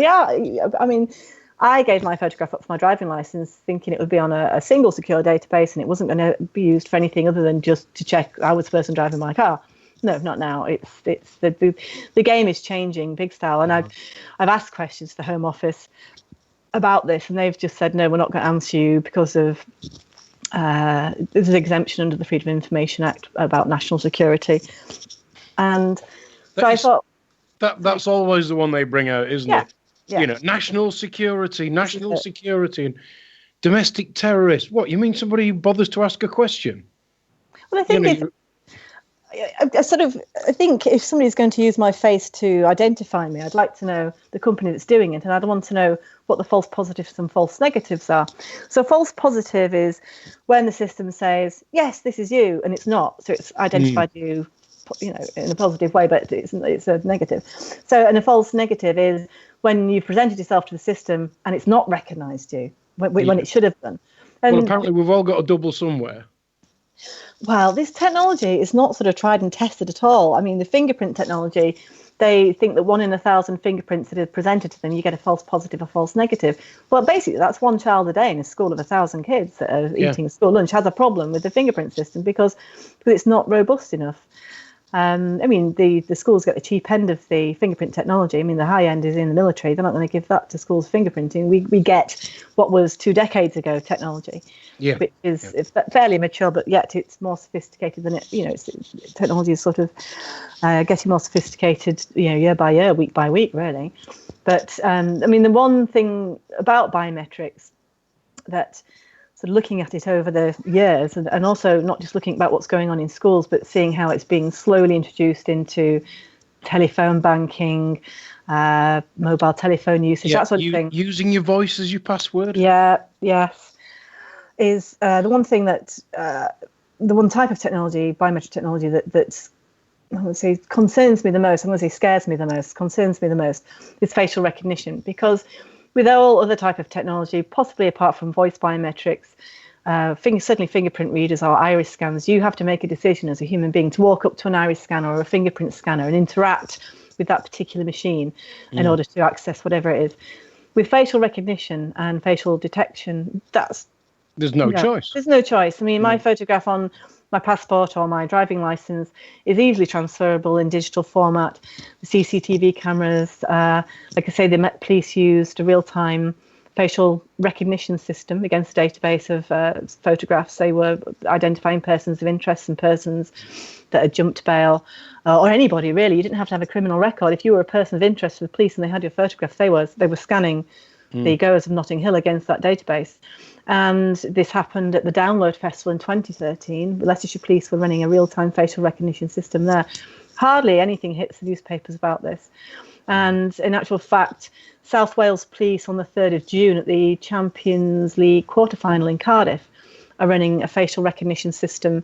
I gave my photograph up for my driving license thinking it would be on a single secure database and it wasn't going to be used for anything other than just to check I was the person driving my car. No, not now. It's the game is changing big style, and I've asked questions to the Home Office about this, and they've just said no, we're not going to answer you because of there's an exemption under the Freedom of Information Act about national security. And I thought that's always the one they bring out, isn't it? Yeah. National security, and domestic terrorists. What, you mean somebody who bothers to ask a question? Well, I think I think if somebody's going to use my face to identify me, I'd like to know the company that's doing it, and I'd want to know what the false positives and false negatives are. So false positive is when the system says, yes, this is you, and it's not. So it's identified you, in a positive way, but it's a negative. So, and a false negative is when you've presented yourself to the system and it's not recognised you when it should have done. And, well, apparently we've all got a double somewhere. Well, this technology is not sort of tried and tested at all. I mean, the fingerprint technology, they think that 1 in 1,000 fingerprints that are presented to them, you get a false positive or false negative. Well, basically, that's one child a day in a school of 1,000 kids that are eating school lunch has a problem with the fingerprint system because it's not robust enough. I mean, the schools get the cheap end of the fingerprint technology. I mean, the high end is in the military. They're not going to give that to schools fingerprinting. We get what was 2 decades ago technology, which is fairly mature, but yet it's more sophisticated than it. Technology is sort of getting more sophisticated, year by year, week by week, really. But I mean, the one thing about biometrics that sort of looking at it over the years, and also not just looking about what's going on in schools, but seeing how it's being slowly introduced into telephone banking, mobile telephone usage, that sort of thing. Using your voice as your password? Yes. Is the one thing that, the one type of technology, biometric technology, that's I'm going to say concerns me the most, I'm going to say scares me the most, concerns me the most, is facial recognition. Because with all other type of technology, possibly apart from voice biometrics, certainly fingerprint readers or iris scans, you have to make a decision as a human being to walk up to an iris scanner or a fingerprint scanner and interact with that particular machine in order to access whatever it is. With facial recognition and facial detection, there's no choice. There's no choice. I mean, my photograph on my passport or my driving license is easily transferable in digital format. The CCTV cameras, like I say, the Met Police used a real-time facial recognition system against a database of photographs. They were identifying persons of interest and persons that had jumped bail, or anybody really. You didn't have to have a criminal record. If you were a person of interest to the police and they had your photograph, they were scanning the goers of Notting Hill against that database. And this happened at the Download Festival in 2013. The Leicestershire Police were running a real-time facial recognition system there. Hardly anything hits the newspapers about this. And in actual fact, South Wales Police on the 3rd of June at the Champions League quarter-final in Cardiff are running a facial recognition system,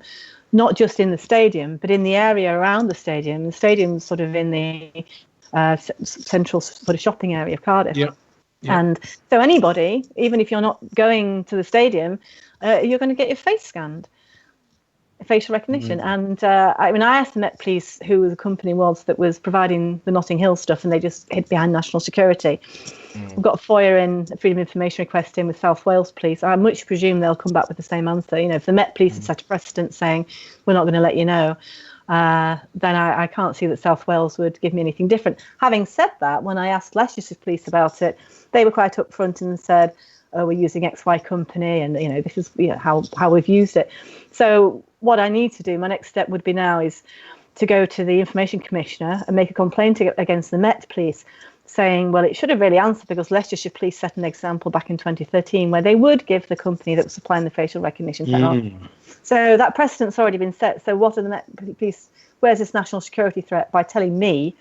not just in the stadium, but in the area around the stadium. The stadium's sort of in the central sort of shopping area of Cardiff. Yeah. And so anybody, even if you're not going to the stadium, you're going to get your face scanned, facial recognition. And I asked the Met Police who the company was that was providing the Notting Hill stuff, and they just hid behind national security. We've got a FOIA in, a Freedom of Information request in with South Wales Police. I much presume they'll come back with the same answer. If the Met Police have set a precedent saying we're not going to let you know, then I can't see that South Wales would give me anything different. Having said that, when I asked Leicestershire Police about it, they were quite upfront and said, "Oh, we're using XY company, and this is how we've used it." So what I need to do, my next step would be now is to go to the Information Commissioner and make a complaint against the Met Police, saying, well, it should have really answered, because Leicestershire Police set an example back in 2013 where they would give the company that was supplying the facial recognition technology. So that precedent's already been set. So what are the Met Police? Where's this national security threat by telling me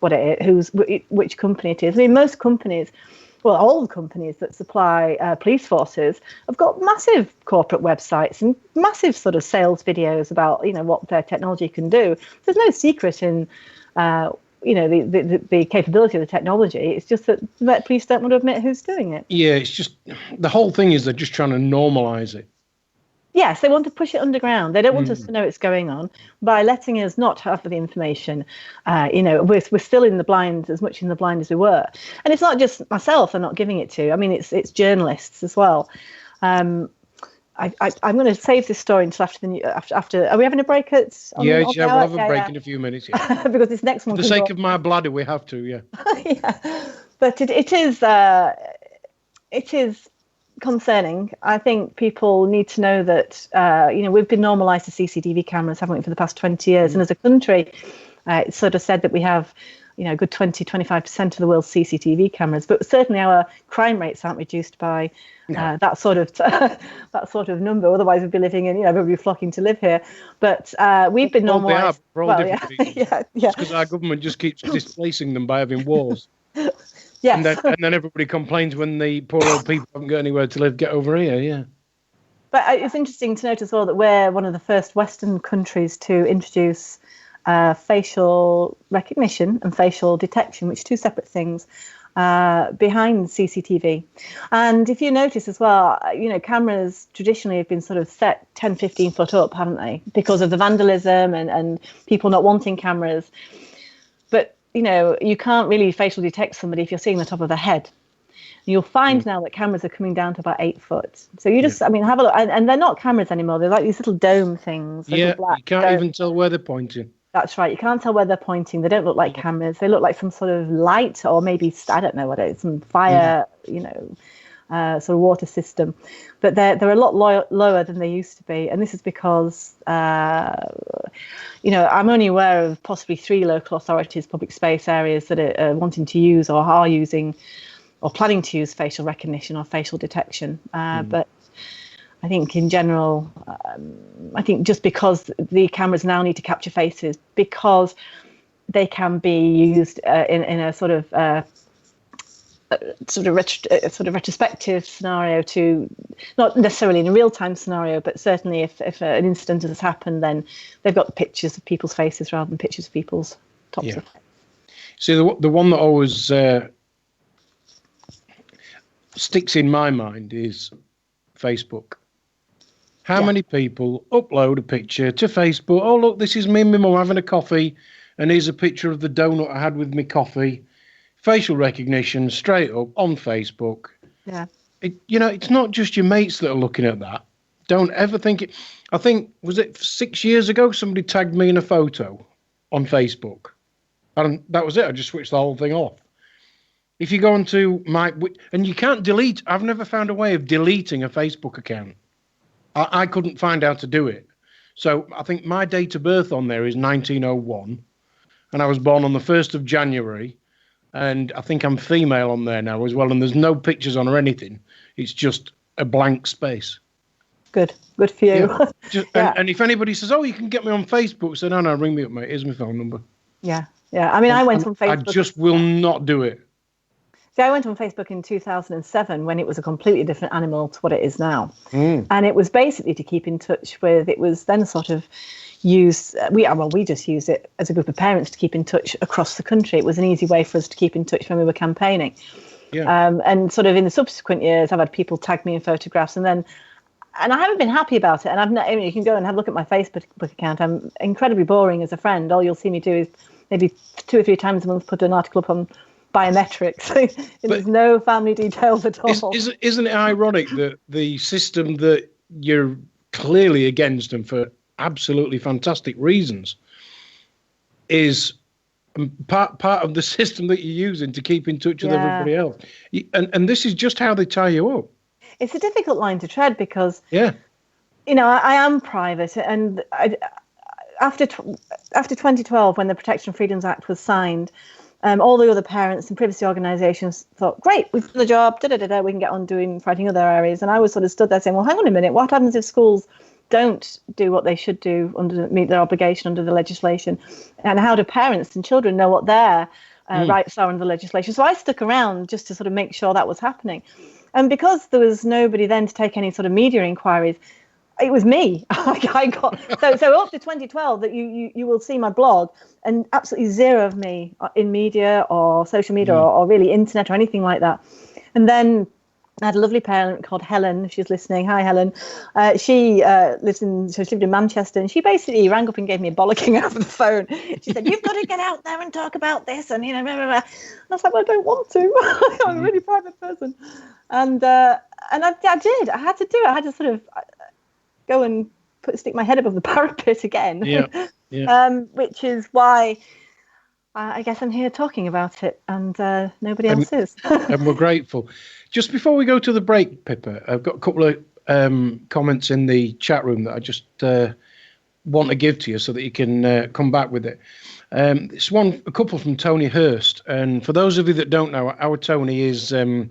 what it is, which company it is? I mean, most companies, well, all the companies that supply police forces have got massive corporate websites and massive sort of sales videos about what their technology can do. There's no secret in the capability of the technology. It's just that the Met Police don't want to admit who's doing it. Yeah, it's just the whole thing is they're just trying to normalise it. Yes, they want to push it underground. They don't want us to know what's going on by letting us not have the information. We're still in the blind, as much in the blind as we were. And it's not just myself I'm not giving it to. I mean, it's journalists as well. I'm going to save this story until after. Are we having a break we'll have a break in a few minutes. Yeah. Because this next one. For the sake of my bladder, we have to. Yeah. Yeah, but it is concerning. I think people need to know that we've been normalised to CCTV cameras, haven't we, for the past 20 years? And as a country, it's sort of said that we have a good 20-25% of the world's CCTV cameras, but certainly our crime rates aren't reduced by that sort of number. Otherwise, we'd be living in, everybody flocking to live here. But we've been normalised. Yeah. Because our government just keeps displacing them by having wars. Yes. And then everybody complains when the poor old people haven't got anywhere to live, get over here, yeah. But it's interesting to note as well that we're one of the first Western countries to introduce facial recognition and facial detection, which are two separate things, behind CCTV. And if you notice as well, cameras traditionally have been sort of set 10, 15 foot up, haven't they? Because of the vandalism and people not wanting cameras. But you can't really facial detect somebody if you're seeing the top of their head. You'll find now that cameras are coming down to about 8 foot. So you just, have a look. And they're not cameras anymore. They're like these little dome things. Yeah, black you can't even tell where they're pointing. That's right. You can't tell where they're pointing. They don't look like cameras. They look like some sort of light, or maybe, I don't know what it is, some fire, sort of water system. But they're a lot lower than they used to be. And this is because, I'm only aware of possibly 3 local authorities, public space areas that are wanting to use or are using or planning to use facial recognition or facial detection. But I think in general, just because the cameras now need to capture faces, because they can be used in a sort of retrospective scenario, to not necessarily in a real-time scenario, but certainly if an incident has happened, then they've got pictures of people's faces rather than pictures of people's tops of heads. See, the one that always sticks in my mind is Facebook. How many people upload a picture to Facebook? Oh, look, this is me and my mum having a coffee, and here's a picture of the donut I had with my coffee. Facial recognition straight up on Facebook. Yeah. It's not just your mates that are looking at that. Don't ever think it. I think, was it 6 years ago, somebody tagged me in a photo on Facebook. And that was it. I just switched the whole thing off. If you go onto and you can't delete, I've never found a way of deleting a Facebook account. I couldn't find how to do it. So I think my date of birth on there is 1901, and I was born on the 1st of January, and I think I'm female on there now as well, and there's no pictures on or anything. It's just a blank space. Good for you. Yeah. And if anybody says, oh, you can get me on Facebook, so no, ring me up, mate. Here's my phone number. Yeah. I mean, I went on Facebook. I just will not do it. See, I went on Facebook in 2007 when it was a completely different animal to what it is now. And it was basically to keep in touch with, it was then sort of used, we just used it as a group of parents to keep in touch across the country. It was an easy way for us to keep in touch when we were campaigning. Yeah. And sort of in the subsequent years, I've had people tag me in photographs, and I haven't been happy about it. And you can go and have a look at my Facebook account. I'm incredibly boring as a friend. All you'll see me do is maybe 2 or 3 times a month put an article up on biometrics. There's no family details at all. Isn't it ironic that the system that you're clearly against, and for absolutely fantastic reasons, is part of the system that you're using to keep in touch with everybody else? And this is just how they tie you up. It's a difficult line to tread because, I am private, and after 2012, when the Protection Freedoms Act was signed, all the other parents and privacy organisations thought, great, we've done the job, we can get on fighting other areas. And I was sort of stood there saying, well, hang on a minute, what happens if schools don't do what they should do, meet their obligation under the legislation? And how do parents and children know what their rights are under the legislation? So I stuck around just to sort of make sure that was happening. And because there was nobody then to take any sort of media inquiries, it was me. I got so up to 2012 that you will see my blog, and absolutely zero of me in media or social media or really internet or anything like that. And then I had a lovely parent called Helen. If she's listening, hi Helen. She lived in Manchester, and she basically rang up and gave me a bollocking over the phone. She said, "You've got to get out there and talk about this," and blah, blah, blah. And I was like, "Well, I don't want to. I'm a really private person," and I did. I had to do it. I had to sort of go and stick my head above the parapet again. Which is why I guess I'm here talking about it, and nobody else is. And we're grateful. Just before we go to the break, Pippa, I've got a couple of comments in the chat room that I just want to give to you so that you can come back with it. It's a couple from Tony Hurst, and for those of you that don't know, our Tony is a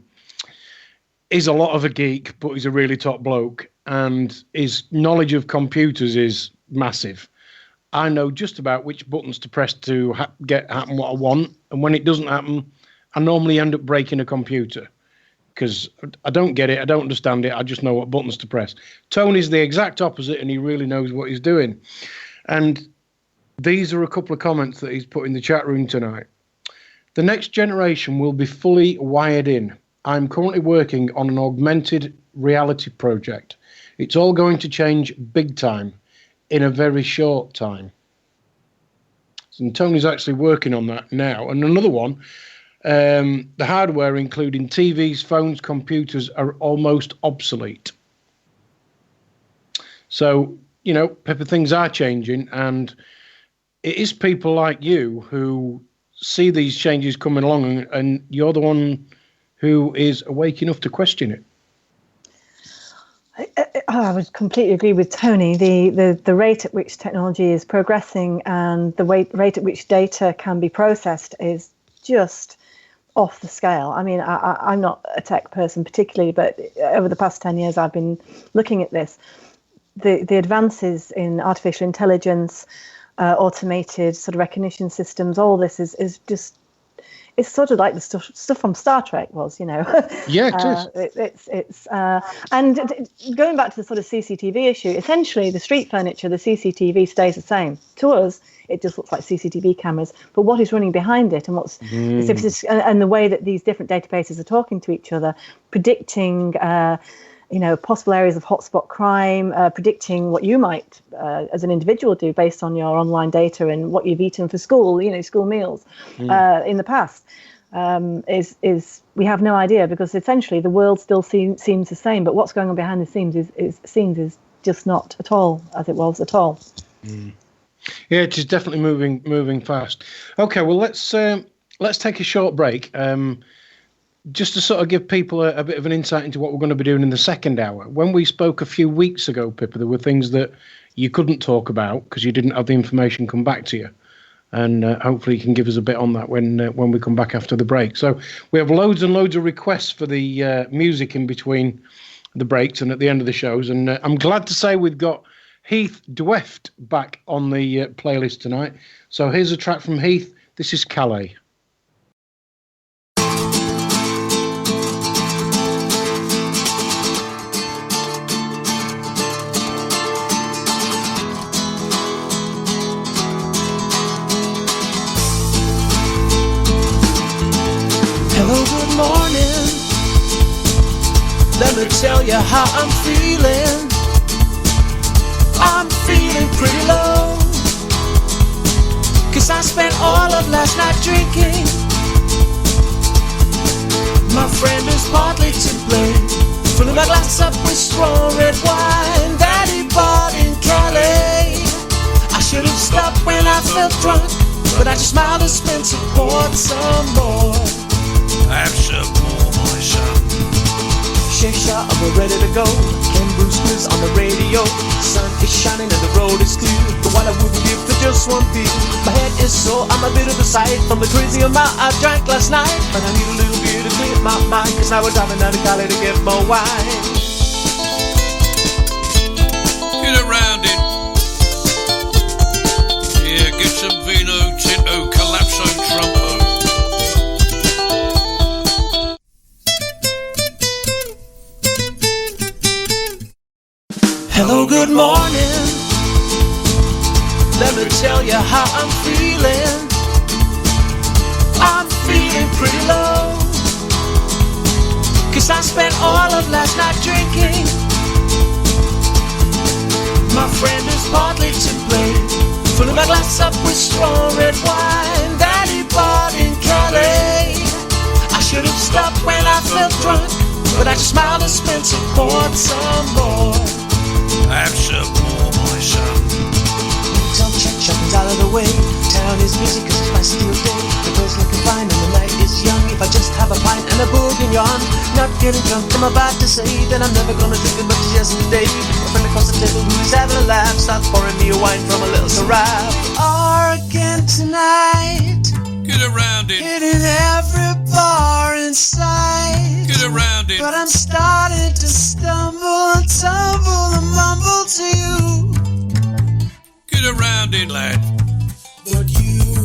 lot of a geek, but he's a really top bloke, and his knowledge of computers is massive. I know just about which buttons to press to happen what I want, and when it doesn't happen, I normally end up breaking a computer because I don't get it, I don't understand it, I just know what buttons to press. Tony's the exact opposite, and he really knows what he's doing. And these are a couple of comments that he's put in the chat room tonight. The next generation will be fully wired in. I'm currently working on an augmented reality project. It's all going to change big time in a very short time. And Tony's actually working on that now. And another one, the hardware, including TVs, phones, computers, are almost obsolete. So, you know, Pippa, things are changing, and it is people like you who see these changes coming along, and you're the one who is awake enough to question it. I would completely agree with Tony. The rate at which technology is progressing and the rate at which data can be processed is just off the scale. I mean, I'm not a tech person particularly, but over the past 10 years, I've been looking at this. The advances in artificial intelligence, automated sort of recognition systems, all this is just, it's sort of like the stuff from Star Trek was, you know. Yeah, it is. And going back to the sort of CCTV issue, essentially the street furniture, the CCTV stays the same. To us, it just looks like CCTV cameras. But what is running behind it, and what's and the way that these different databases are talking to each other, predicting, you know, possible areas of hotspot crime, predicting what you might, as an individual, do based on your online data and what you've eaten for school, you know, school meals in the past, is we have no idea, because essentially the world still seems the same, but what's going on behind the scenes is just not at all as it was at all. Yeah, it is definitely moving fast. Okay, well, let's take a short break. Just to sort of give people a bit of an insight into what we're going to be doing in the second hour. When we spoke a few weeks ago, Pippa, there were things that you couldn't talk about because you didn't have the information come back to you. And hopefully you can give us a bit on that when we come back after the break. So we have loads and loads of requests for the music in between the breaks and at the end of the shows. And I'm glad to say we've got Heath Dweft back on the playlist tonight. So here's a track from Heath. This is Calais. Hello, good morning. Let me tell you how I'm feeling. I'm feeling pretty low, 'cause I spent all of last night drinking. My friend is partly to blame, filling my glass up with strong red wine that he bought in Calais. I should have stopped when I felt drunk, but I just smiled and spent and poured some more. Have some more, my son. Shake shot, we're ready to go. Ken Brewster's on the radio. Sun is shining and the road is clear. But what I wouldn't give for just one beer. My head is sore, I'm a bit of a sight from the crazy amount I drank last night. But I need a little beer to clear my mind, 'cause now we're driving down to Cali to get more wine. Get around it. Yeah, get some Vino Tinto Calypso Trumpo. Hello, good morning. Let me tell you how I'm feeling. I'm feeling pretty low, 'cause I spent all of last night drinking. My friend is partly to blame, filling my glass up with strong red wine that he bought in Calais. I should have stopped when I felt drunk, but I just smiled and spent and poured some more. Have some more, my son. Some check shopping's out of the way. Town is busy 'cause it's my steel day. The girls looking fine and the night is young. If I just have a pint and a bourguignon, not getting drunk, I'm about to say that I'm never gonna drink as much as yesterday. My friend across the table who's having a laugh starts pouring me a wine from a little Syrah. Are again tonight. Get around it. Hitting every bar in sight. Get around it. But I'm starting to stumble and tumble and mumble to you. Get around it, lad. But you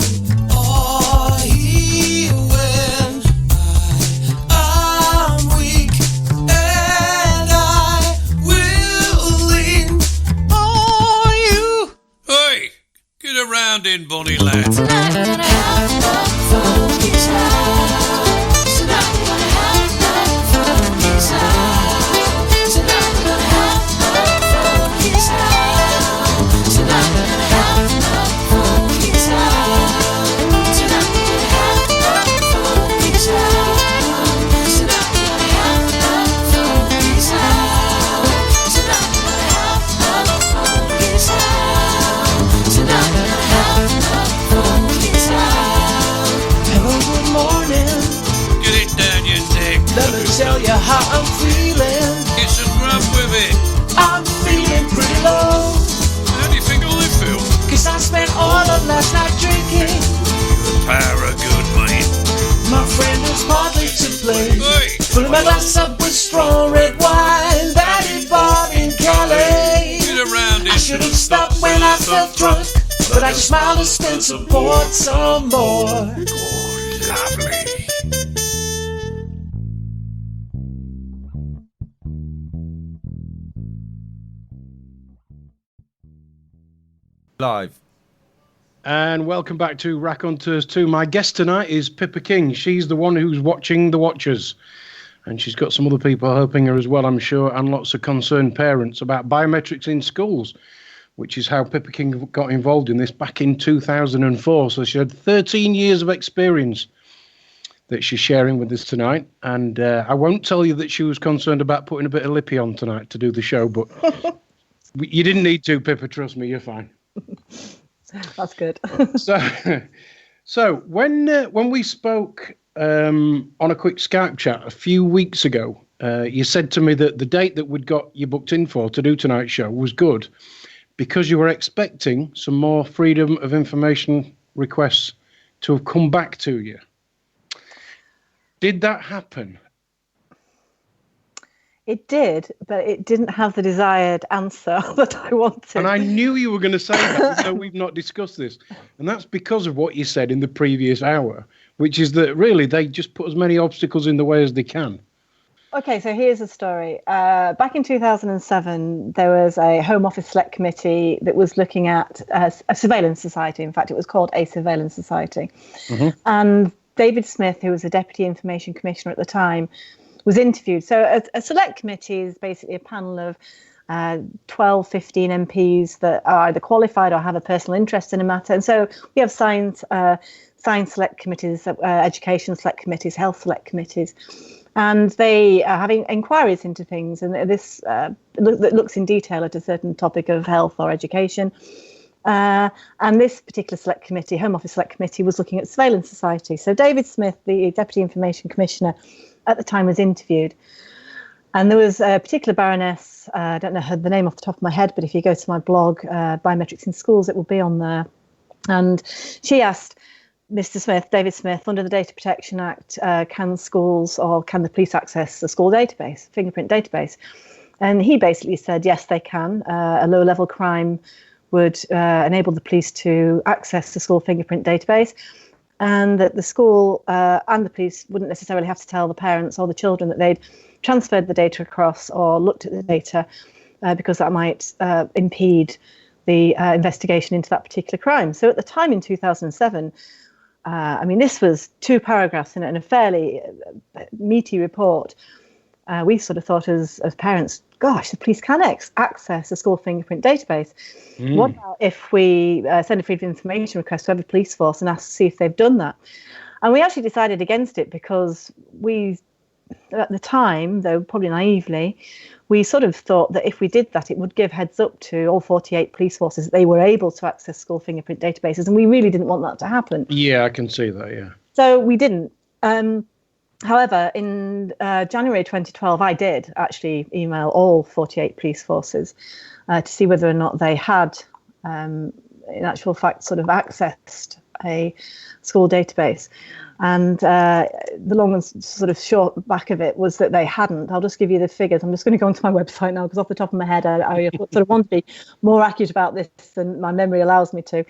are here when I'm weak, and I will lean on you. Hey, get around in, bonny lad. Tonight we're gonna have no funky time. Tonight we're gonna have no funky time. Tonight we're gonna have no funky time. Tonight we're gonna have no funky time. felt drunk, but I just smiled and spent support some more. Oh, lovely. Live. And welcome back to Raconteurs Too. My guest tonight is Pippa King. She's the one who's watching the watchers. And she's got some other people helping her as well, I'm sure, and lots of concerned parents about biometrics in schools, which is how Pippa King got involved in this back in 2004. So she had 13 years of experience that she's sharing with us tonight. And I won't tell you that she was concerned about putting a bit of lippy on tonight to do the show, but you didn't need to, Pippa. Trust me, you're fine. That's good. So when we spoke on a quick Skype chat a few weeks ago, you said to me that the date that we'd got you booked in for to do tonight's show was good because you were expecting some more freedom of information requests to have come back to you. Did that happen? It did, but it didn't have the desired answer that I wanted. And I knew you were going to say that, so we've not discussed this. And that's because of what you said in the previous hour, which is that really they just put as many obstacles in the way as they can. Okay, so here's the story. Back in 2007, there was a Home Office Select Committee that was looking at a surveillance society. In fact, it was called a surveillance society. Mm-hmm. And David Smith, who was the Deputy Information Commissioner at the time, was interviewed. So a select committee is basically a panel of 12, 15 MPs that are either qualified or have a personal interest in a matter. And so we have science select committees, education select committees, health select committees. And they are having inquiries into things. And this that looks in detail at a certain topic of health or education. And this particular select committee, Home Office Select Committee, was looking at surveillance society. So David Smith, the Deputy Information Commissioner, at the time was interviewed. And there was a particular baroness, I don't know the name off the top of my head, but if you go to my blog, Biometrics in Schools, it will be on there. And she asked Mr. Smith, David Smith, under the Data Protection Act, can schools or can the police access a school database, fingerprint database? And he basically said, yes, they can. A low-level crime would enable the police to access the school fingerprint database, and that the school and the police wouldn't necessarily have to tell the parents or the children that they'd transferred the data across or looked at the data because that might impede the investigation into that particular crime. So at the time in 2007, this was 2 paragraphs in a fairly meaty report. We sort of thought as parents, gosh, the police can access a school fingerprint database. What about if we send a freedom of information request to every police force and ask to see if they've done that? And we actually decided against it because we, at the time, though probably naively, we sort of thought that if we did that, it would give heads up to all 48 police forces that they were able to access school fingerprint databases. And we really didn't want that to happen. Yeah, I can see that, yeah. So we didn't. However, in January 2012, I did actually email all 48 police forces to see whether or not they had, in actual fact, sort of accessed a school database. And the long and sort of short back of it was that they hadn't. I'll just give you the figures. I'm just going to go onto my website now because off the top of my head, I sort of want to be more accurate about this than my memory allows me to.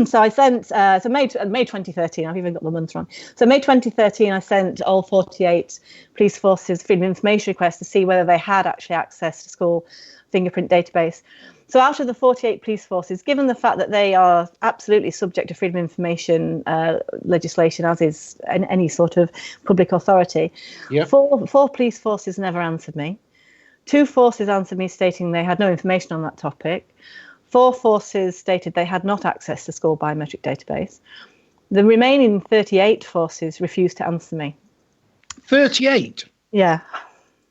So I sent, May 2013, I've even got the month wrong. So May 2013, I sent all 48 police forces freedom of information requests to see whether they had actually accessed a school fingerprint database. So out of the 48 police forces, given the fact that they are absolutely subject to freedom of information legislation, as is any sort of public authority, yep. four police forces never answered me. 2 forces answered me stating they had no information on that topic. 4 forces stated they had not accessed the school biometric database. The remaining 38 forces refused to answer me. 38? Yeah.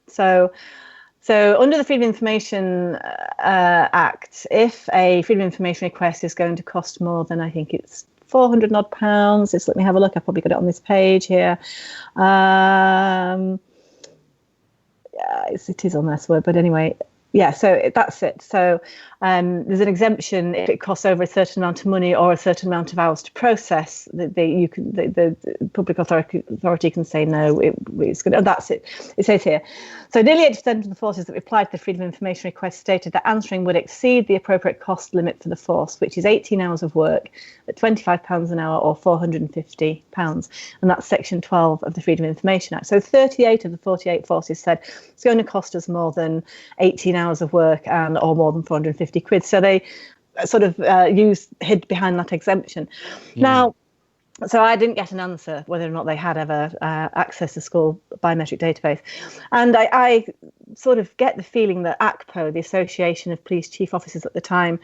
So under the Freedom of Information Act, if a Freedom of Information request is going to cost more than, I think it's £400 odd, just let me have a look. I've probably got it on this page here. It is on there somewhere, but anyway, Yeah, so that's it. So there's an exemption if it costs over a certain amount of money or a certain amount of hours to process. The public authority can say no. It's good. Oh, that's it. It says here. So nearly 80% of the forces that replied to the Freedom of Information request stated that answering would exceed the appropriate cost limit for the force, which is 18 hours of work at £25 an hour or £450, and that's Section 12 of the Freedom of Information Act. So 38 of the 48 forces said it's going to cost us more than 18 hours of work and or more than 450 quid. So they sort of hid behind that exemption. Now, so I didn't get an answer whether or not they had ever accessed the school biometric database. And I sort of get the feeling that ACPO, the Association of Police Chief Officers at the time,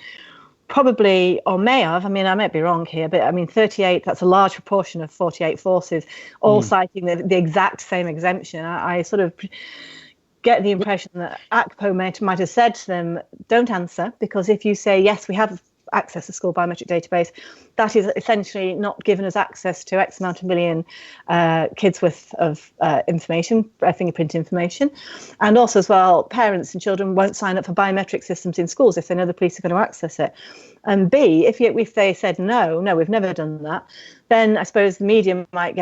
probably, or may have, I mean, I might be wrong here, but I mean, 38, that's a large proportion of 48 forces, all citing the exact same exemption. I sort of get the impression that ACPO might have said to them, don't answer, because if you say, yes, we have access to school biometric database, that is essentially not giving us access to X amount of million kids with information, fingerprint information. And also as well, parents and children won't sign up for biometric systems in schools if they know the police are going to access it. And B, if they said, no, we've never done that, then I suppose the media might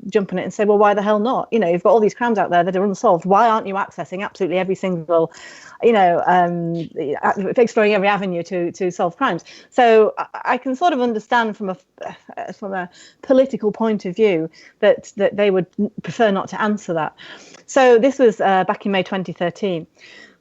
jump on it and say, well, why the hell not? You know, you've got all these crimes out there that are unsolved. Why aren't you accessing absolutely every single, exploring every avenue to solve crimes? So I can sort of understand from a political point of view that they would prefer not to answer that. So this was back in May 2013.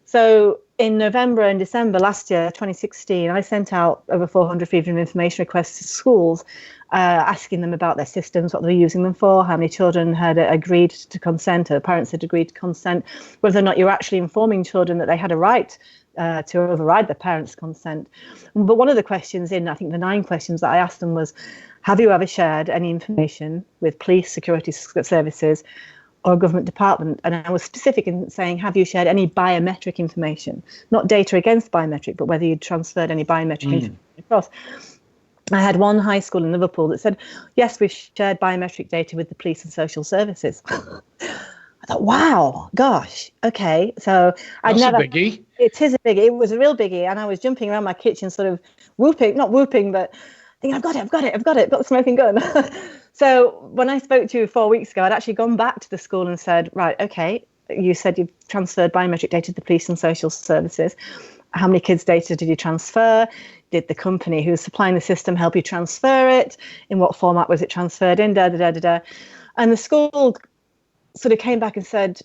So in November and December last year, 2016, I sent out over 400 freedom of information requests to schools, asking them about their systems, what they were using them for, how many children had agreed to consent, or parents had agreed to consent, whether or not you were actually informing children that they had a right to override their parents' consent. But one of the questions I think the 9 questions that I asked them was, have you ever shared any information with police, security services, or a government department? And I was specific in saying, have you shared any biometric information? Not data against biometric, but whether you'd transferred any biometric information across. I had one high school in Liverpool that said, yes, we've shared biometric data with the police and social services. I thought, wow, gosh, okay. So That's a biggie. It is a biggie. It was a real biggie. And I was jumping around my kitchen, sort of not whooping, but thinking, I've got the smoking gun. So when I spoke to you 4 weeks ago, I'd actually gone back to the school and said, right, okay, you said you've transferred biometric data to the police and social services. How many kids' data did you transfer? Did the company who's supplying the system help you transfer it? In what format was it transferred in? And the school sort of came back and said,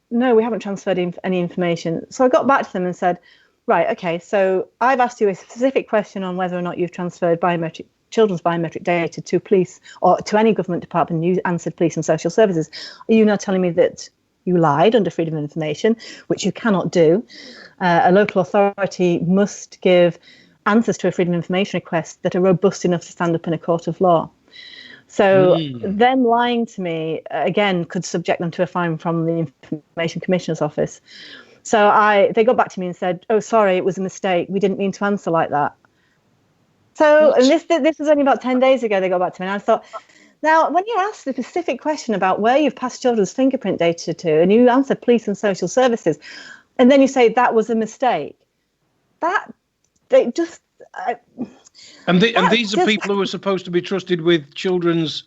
no, we haven't transferred any information. So I got back to them and said, right, okay, so I've asked you a specific question on whether or not you've transferred children's biometric data to police or to any government department. You answered police and social services. Are you now telling me that you lied under freedom of information, which you cannot do? A local authority must give answers to a freedom of information request that are robust enough to stand up in a court of law. So them lying to me, again, could subject them to a fine from the Information Commissioner's Office. So they got back to me and said, oh, sorry, it was a mistake. We didn't mean to answer like that. So, and this was only about 10 days ago they got back to me. And I thought, now, when you're asked a specific question about where you've passed children's fingerprint data to, and you answer police and social services, and then you say that was a mistake, And these are people who are supposed to be trusted with children's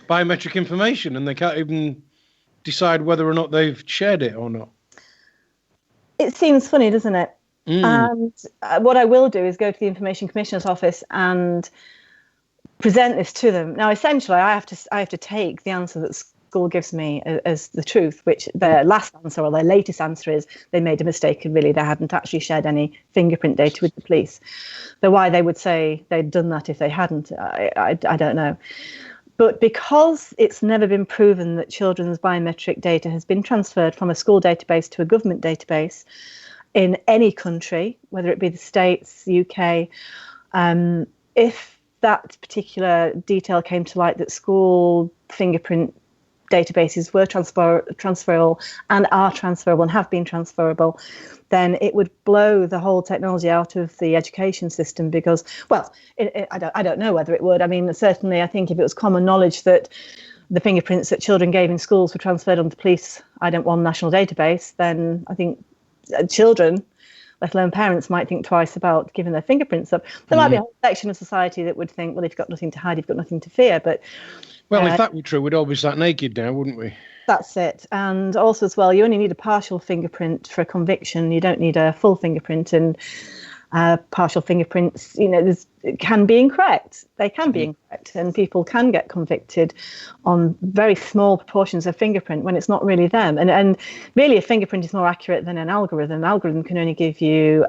biometric information, and they can't even decide whether or not they've shared it or not. It seems funny, doesn't it? And what I will do is go to the Information Commissioner's Office and present this to them. Now, essentially, I have to take the answer that school gives me as the truth, which their last answer or their latest answer is they made a mistake and really they hadn't actually shared any fingerprint data with the police. Though why they would say they'd done that if they hadn't, I don't know. But because it's never been proven that children's biometric data has been transferred from a school database to a government database in any country, whether it be the States, UK, if that particular detail came to light that school fingerprint databases were transferable and are transferable and have been transferable, then it would blow the whole technology out of the education system because, well, I don't know whether it would. I mean, certainly I think if it was common knowledge that the fingerprints that children gave in schools were transferred onto the police I don't want national database, then I think children let alone parents, might think twice about giving their fingerprints up. There might be a whole section of society that would think, well, if you've got nothing to hide, you've got nothing to fear. But well, if that were true, we'd all be sat naked now, wouldn't we? That's it. And also as well, you only need a partial fingerprint for a conviction. You don't need a full fingerprint. And partial fingerprints, can be incorrect. They can be incorrect, and people can get convicted on very small proportions of fingerprint when it's not really them. And really, a fingerprint is more accurate than an algorithm. An algorithm can only give you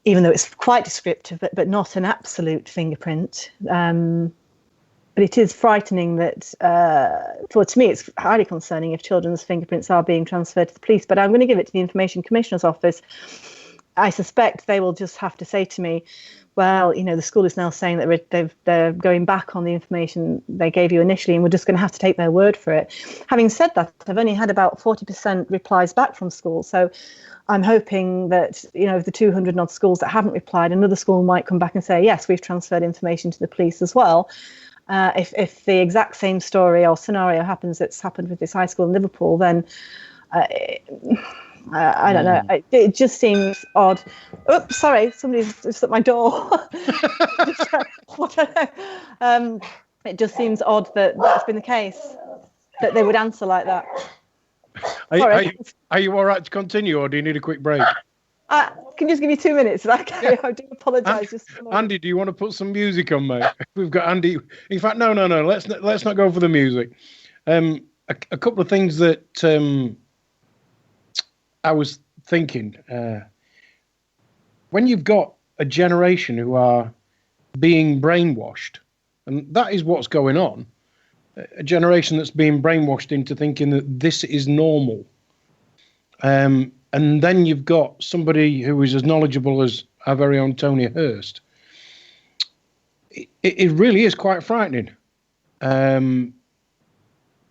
even though it's quite descriptive, but not an absolute fingerprint. But it is frightening that, to me, it's highly concerning if children's fingerprints are being transferred to the police. But I'm going to give it to the Information Commissioner's Office. I suspect they will just have to say to me, well, the school is now saying that they're going back on the information they gave you initially, and we're just going to have to take their word for it. Having said that, I've only had about 40% replies back from schools. So I'm hoping that, of the 200 odd schools that haven't replied, another school might come back and say, yes, we've transferred information to the police as well. If the exact same story or scenario happens that's happened with this high school in Liverpool, then I don't know. It just seems odd. Oops, sorry, somebody's just at my door. It just seems odd that that's been the case, that they would answer like that. Are you all right to continue, or do you need a quick break? Can you just give me 2 minutes? Okay, yeah. I do apologise. Andy, do you want to put some music on, mate? We've got Andy. In fact, no. Let's not go for the music. A couple of things that I was thinking. When you've got a generation who are being brainwashed, and that is what's going on, a generation that's being brainwashed into thinking that this is normal. And then you've got somebody who is as knowledgeable as our very own Tony Hurst. It really is quite frightening. And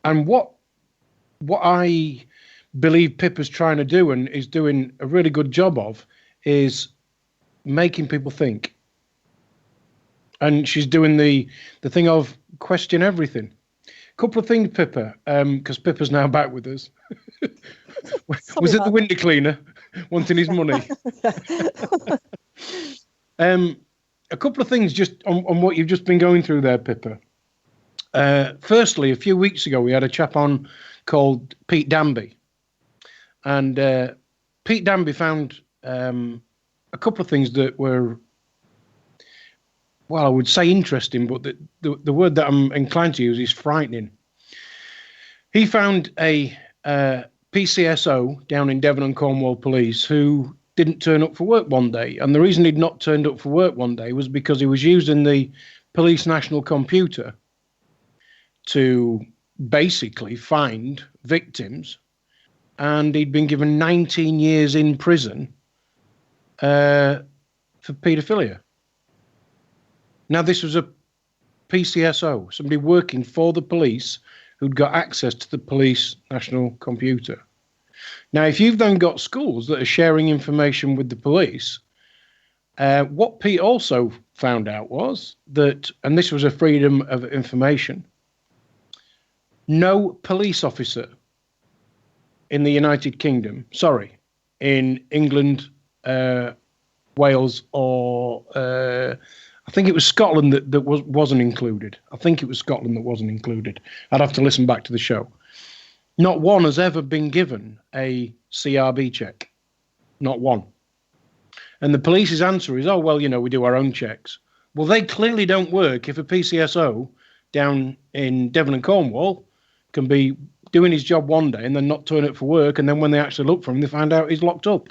what I believe Pippa's trying to do, and is doing a really good job of, is making people think. And she's doing the thing of question everything. Couple of things, Pippa, because Pippa's now back with us. Was it the window cleaner wanting his money? A couple of things just on what you've just been going through there, Pippa. Firstly, a few weeks ago, we had a chap on called Pete Danby. And Pete Danby found a couple of things that were, well, I would say interesting, but the word that I'm inclined to use is frightening. He found a PCSO down in Devon and Cornwall Police who didn't turn up for work one day. And the reason he'd not turned up for work one day was because he was using the police national computer to basically find victims. And he'd been given 19 years in prison for paedophilia. Now, this was a PCSO, somebody working for the police who'd got access to the police national computer. Now, if you've then got schools that are sharing information with the police, what Pete also found out was that, and this was a freedom of information, no police officer in the United Kingdom, in England, Wales, or I think it was Scotland that wasn't included. I think it was Scotland that wasn't included. I'd have to listen back to the show. Not one has ever been given a CRB check. Not one. And the police's answer is, oh, well, we do our own checks. Well, they clearly don't work if a PCSO down in Devon and Cornwall can be doing his job one day and then not turn up for work, and then when they actually look for him, they find out he's locked up.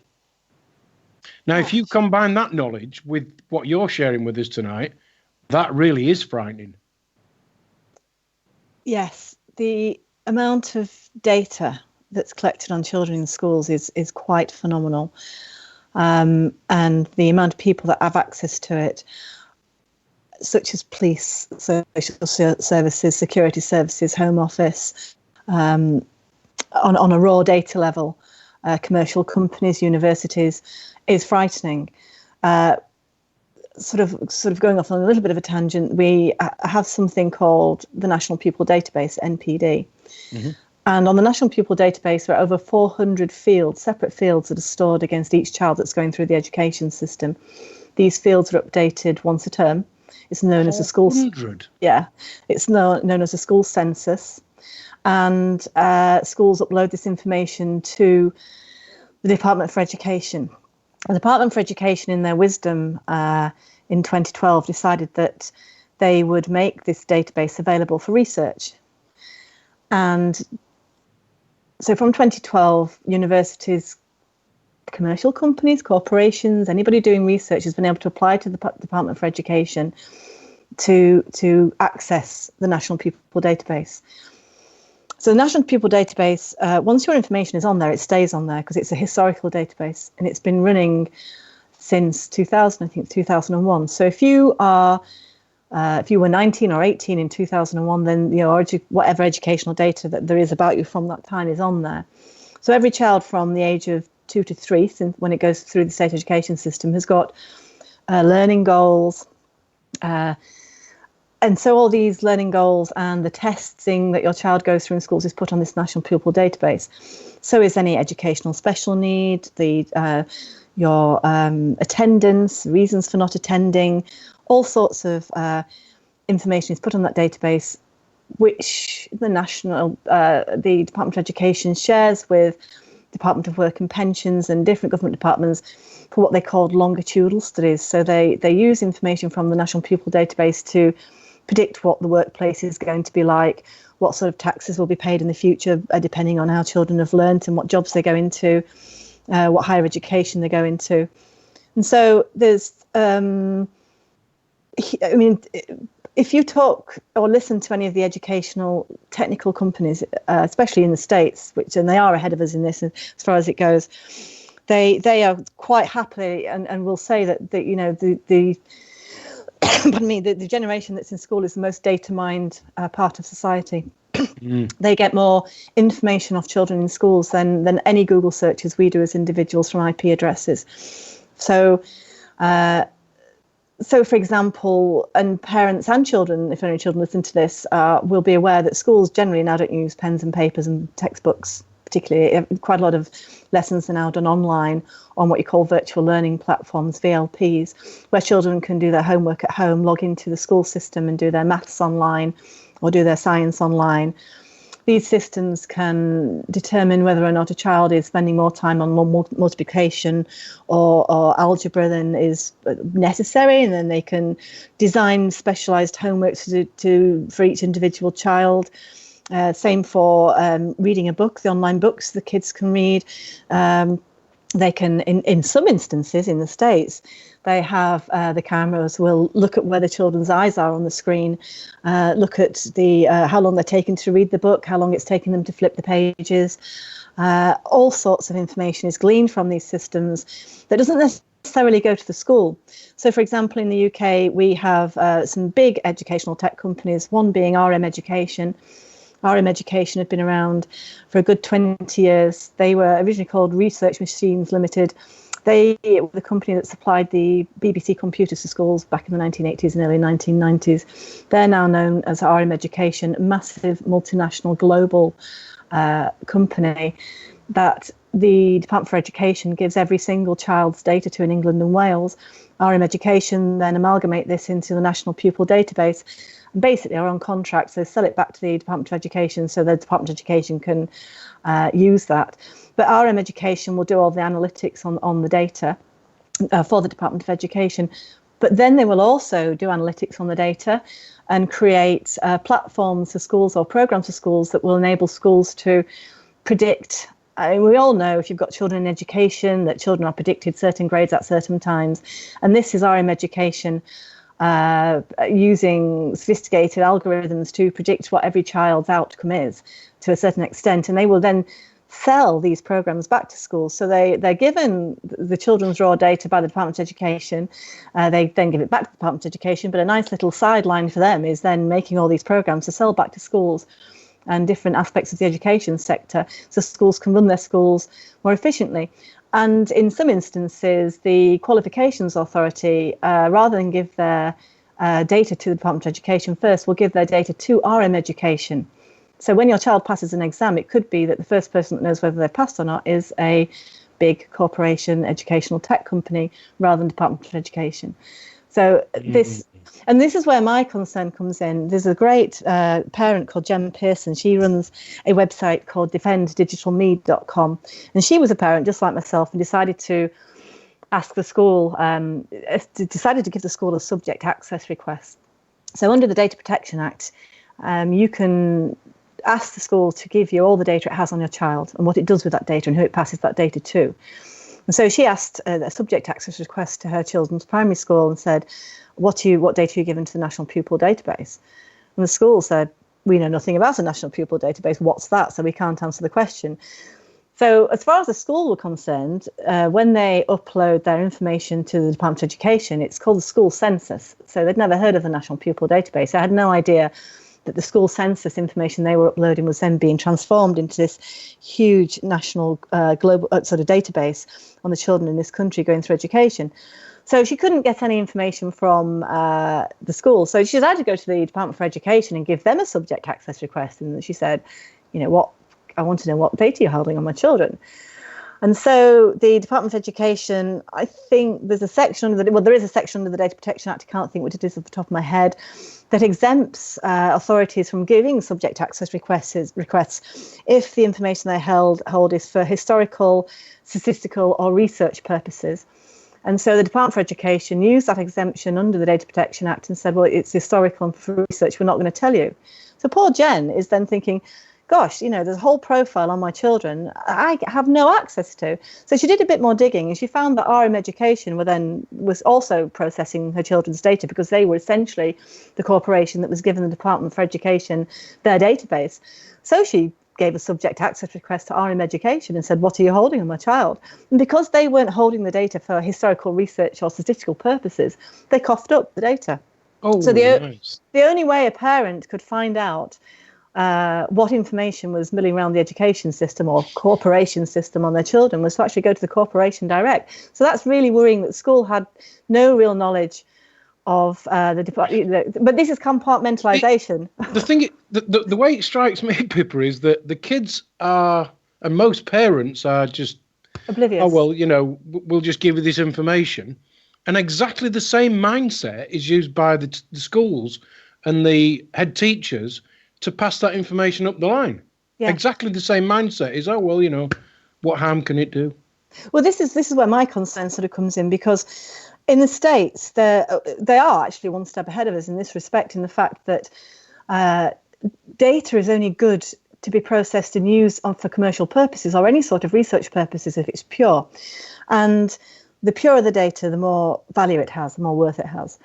Now, if you combine that knowledge with what you're sharing with us tonight, that really is frightening. Yes, the amount of data that's collected on children in schools is quite phenomenal. And the amount of people that have access to it, such as police, social services, security services, Home Office, on a raw data level, commercial companies, universities, is frightening. Sort of going off on a little bit of a tangent, we have something called the National Pupil Database, NPD. Mm-hmm. And on the National Pupil Database, there are over 400 fields, separate fields that are stored against each child that's going through the education system. These fields are updated once a term. It's known as a school. 400? Yeah, it's known as a school census. And schools upload this information to the Department for Education. The Department for Education, in their wisdom, in 2012, decided that they would make this database available for research. And so from 2012, universities, commercial companies, corporations, anybody doing research has been able to apply to the Department for Education to access the National Pupil Database. So the National Pupil Database, once your information is on there, it stays on there because it's a historical database, and it's been running since 2000, I think 2001. So if you were 19 or 18 in 2001, then whatever educational data that there is about you from that time is on there. So every child from the age of 2 to 3, since when it goes through the state education system, has got learning goals. And so all these learning goals and the testing that your child goes through in schools is put on this National Pupil Database. So is any educational special need, your attendance, reasons for not attending, all sorts of information is put on that database, which the Department of Education shares with Department of Work and Pensions and different government departments for what they called longitudinal studies. So they use information from the National Pupil Database to predict what the workplace is going to be like, what sort of taxes will be paid in the future, depending on how children have learnt and what jobs they go into, what higher education they go into. And so there's, if you talk or listen to any of the educational technical companies, especially in the States, and they are ahead of us in this as far as it goes, they are quite happily and will say that the pardon me, the generation that's in school is the most data mined part of society. They get more information off children in schools than any Google searches we do as individuals from IP addresses. So, for example, and parents and children, if any children listen to this, will be aware that schools generally now don't use pens and papers and textbooks. Particularly, quite a lot of lessons are now done online on what you call virtual learning platforms, VLPs, where children can do their homework at home, log into the school system and do their maths online or do their science online. These systems can determine whether or not a child is spending more time on multiplication or algebra than is necessary, and then they can design specialised homework for each individual child. Same for reading a book, the online books the kids can read. They can, in some instances in the States, they have the cameras will look at where the children's eyes are on the screen, look at how long they're taking to read the book, how long it's taking them to flip the pages. All sorts of information is gleaned from these systems that doesn't necessarily go to the school. So, for example, in the UK, we have some big educational tech companies, one being RM Education. RM Education had been around for a good 20 years. They were originally called Research Machines Limited. They were the company that supplied the BBC computers to schools back in the 1980s and early 1990s. They're now known as RM Education, a massive multinational global company that the Department for Education gives every single child's data to in England and Wales. RM Education then amalgamate this into the National Pupil Database and basically are on contract, so sell it back to the Department of Education so the Department of Education can use that. But RM Education will do all the analytics on the data for the Department of Education. But then they will also do analytics on the data and create platforms for schools or programs for schools that will enable schools to predict. We all know if you've got children in education that children are predicted certain grades at certain times. And this is RM Education using sophisticated algorithms to predict what every child's outcome is to a certain extent. And they will then sell these programs back to schools. So they're given the children's raw data by the Department of Education. They then give it back to the Department of Education. But a nice little sideline for them is then making all these programs to sell back to schools and different aspects of the education sector, so schools can run their schools more efficiently. And in some instances, the Qualifications Authority, rather than give their data to the Department of Education first, will give their data to RM Education. So when your child passes an exam, it could be that the first person that knows whether they've passed or not is a big corporation, educational tech company, rather than Department of Education. So this is where my concern comes in. There's a great parent called Jen Pearson. She runs a website called defenddigitalme.com. And she was a parent just like myself and decided to ask the school, decided to give the school a subject access request. So under the Data Protection Act, you can ask the school to give you all the data it has on your child and what it does with that data and who it passes that data to. And so she asked a subject access request to her children's primary school and said, what data are you given to the National Pupil Database? And the school said, we know nothing about the National Pupil Database. What's that? So we can't answer the question. So as far as the school were concerned, when they upload their information to the Department of Education, it's called the school census. So they'd never heard of the National Pupil Database. I had no idea that the school census information they were uploading was then being transformed into this huge national global sort of database on the children in this country going through education. So she couldn't get any information from the school. So she decided to go to the Department for Education and give them a subject access request. And she said, I want to know what data you're holding on my children. And so the Department of Education, I think there is a section under the Data Protection Act, I can't think what it is off the top of my head, that exempts authorities from giving subject access requests if the information they hold is for historical, statistical or research purposes. And so the Department for Education used that exemption under the Data Protection Act and said, well, it's historical and for research, we're not going to tell you. So poor Jen is then thinking, gosh, there's a whole profile on my children I have no access to. So she did a bit more digging and she found that RM Education was also processing her children's data because they were essentially the corporation that was given the Department for Education their database. So she gave a subject access request to RM Education and said, what are you holding on my child? And because they weren't holding the data for historical research or statistical purposes, they coughed up the data. Oh, so nice. The only way a parent could find out what information was milling around the education system or corporation system on their children was to actually go to the corporation direct. So that's really worrying that the school had no real knowledge of the department. But this is compartmentalisation. The way it strikes me, Pippa, is that the kids are, and most parents are just oblivious. Oh, well, we'll just give you this information. And exactly the same mindset is used by the schools and the head teachers to pass that information up the line. Yeah. Exactly the same mindset is, what harm can it do? Well, this is where my concern sort of comes in, because in the States, they are actually one step ahead of us in this respect, in the fact that data is only good to be processed and used for commercial purposes or any sort of research purposes if it's pure. And the purer the data, the more value it has, the more worth it has.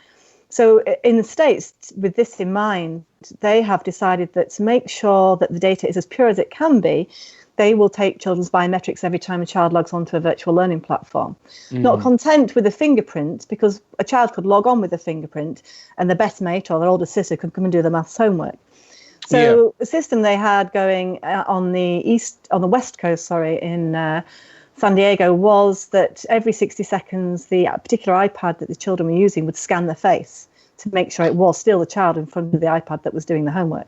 So in the States, with this in mind, they have decided that to make sure that the data is as pure as it can be, they will take children's biometrics every time a child logs onto a virtual learning platform. Not content with a fingerprint, because a child could log on with a fingerprint and their best mate or their older sister could come and do the maths homework. So the system they had going on the west coast, in San Diego, was that every 60 seconds, the particular iPad that the children were using would scan their face to make sure it was still the child in front of the iPad that was doing the homework.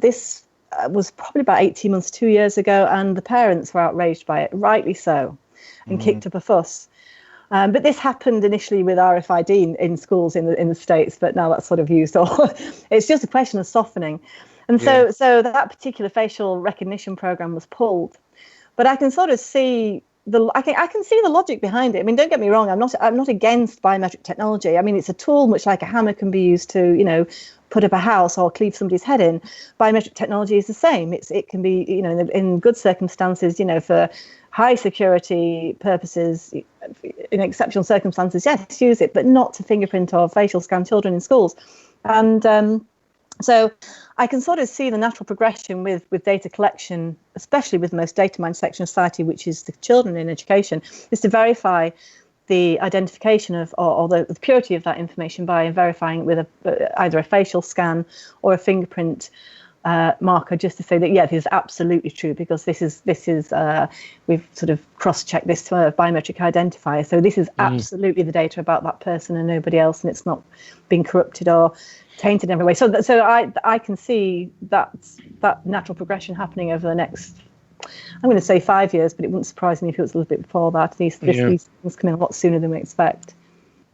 This was probably about 18 months, 2 years ago, and the parents were outraged by it, rightly so, and kicked up a fuss. But this happened initially with RFID in schools in the States, but now that's sort of used. It's just a question of softening. And so that particular facial recognition program was pulled. But I can sort of see I can see the logic behind it. I mean, don't get me wrong. I'm not against biometric technology. I mean, it's a tool much like a hammer can be used to, put up a house or cleave somebody's head in. Biometric technology is the same. It can be, in good circumstances, for high security purposes, in exceptional circumstances, yes, use it, but not to fingerprint or facial scan children in schools. And so I can sort of see the natural progression with data collection, especially with the most data mined section of society, which is the children in education, is to verify the identification of or the purity of that information by verifying it with either a facial scan or a fingerprint marker just to say that, yeah, this is absolutely true, because this is we've sort of cross-checked this to a biometric identifier. So this is absolutely the data about that person and nobody else, and it's not been corrupted or tainted in every way. So I can see that natural progression happening over the next, I'm going to say 5 years, but it wouldn't surprise me if it was a little bit before that. These things come in a lot sooner than we expect.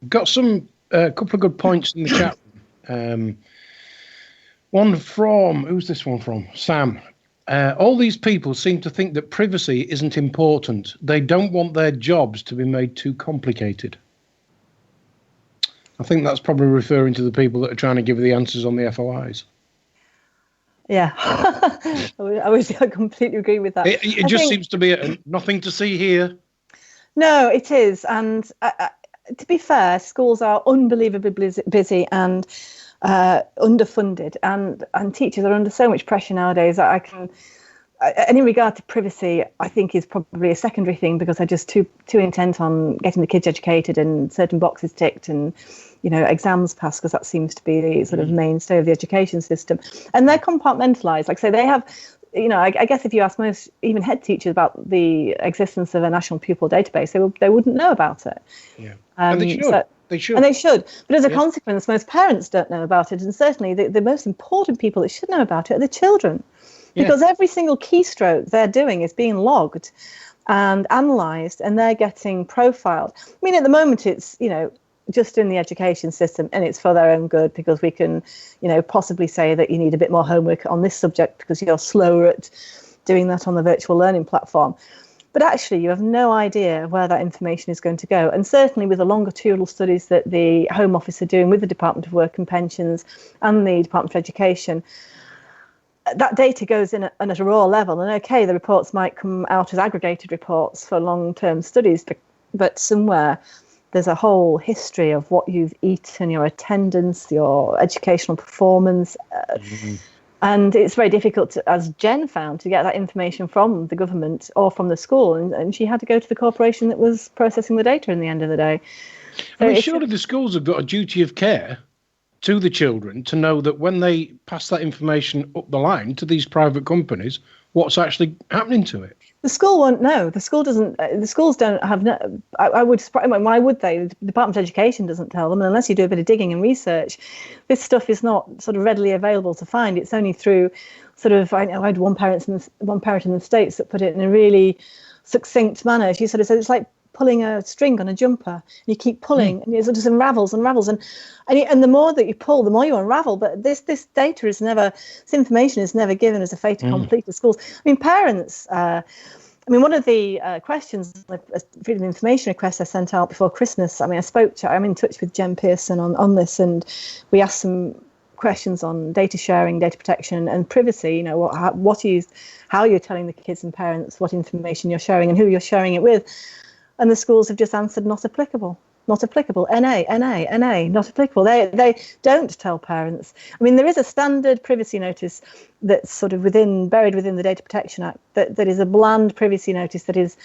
Got some couple of good points in the chat. One from, who's this one from? Sam. All these people seem to think that privacy isn't important. They don't want their jobs to be made too complicated. I think that's probably referring to the people that are trying to give the answers on the FOIs. Yeah, I completely agree with that. It just seems to be nothing to see here. No, it is. And to be fair, schools are unbelievably busy and underfunded, and teachers are under so much pressure nowadays that in regard to privacy, I think is probably a secondary thing, because they're just too intent on getting the kids educated and certain boxes ticked and, exams passed, because that seems to be the sort of mainstay of the education system. And they're compartmentalised. Like I say, they have, I guess if you ask most, even head teachers, about the existence of a national pupil database, they wouldn't know about it. Yeah, and they should. They should. And they should. But as a consequence, most parents don't know about it. And certainly the most important people that should know about it are the children. Because every single keystroke they're doing is being logged and analysed, and they're getting profiled. I mean, at the moment, it's, just in the education system, and it's for their own good, because we can, possibly say that you need a bit more homework on this subject because you're slower at doing that on the virtual learning platform. But actually, you have no idea where that information is going to go. And certainly with the longitudinal studies that the Home Office are doing with the Department of Work and Pensions and the Department of Education, that data goes in at a raw level. And okay, the reports might come out as aggregated reports for long-term studies, but somewhere there's a whole history of what you've eaten, your attendance, your educational performance. And it's very difficult, as Jen found, to get that information from the government or from the school. And she had to go to the corporation that was processing the data in the end of the day. So surely the schools have got a duty of care to the children to know that when they pass that information up the line to these private companies, what's actually happening to it. The school won't know. The school doesn't. The schools don't have. I would. Why would they? The Department of Education doesn't tell them, and unless you do a bit of digging and research, this stuff is not sort of readily available to find. It's only through sort of. I had one parent in the States that put it in a really succinct manner. She sort of said it's like pulling a string on a jumper, and you keep pulling, and it just unravels, and the more that you pull, the more you unravel. But this data is never, this information is never given as a fait accompli to schools. I mean, parents. One of the questions, freedom of information requests I sent out before Christmas. I'm in touch with Jen Pearson on this, and we asked some questions on data sharing, data protection, and privacy. How you're telling the kids and parents what information you're sharing and who you're sharing it with. And the schools have just answered not applicable, NA, not applicable. They don't tell parents. I mean, there is a standard privacy notice that's sort of buried within the Data Protection Act that is a bland privacy notice that is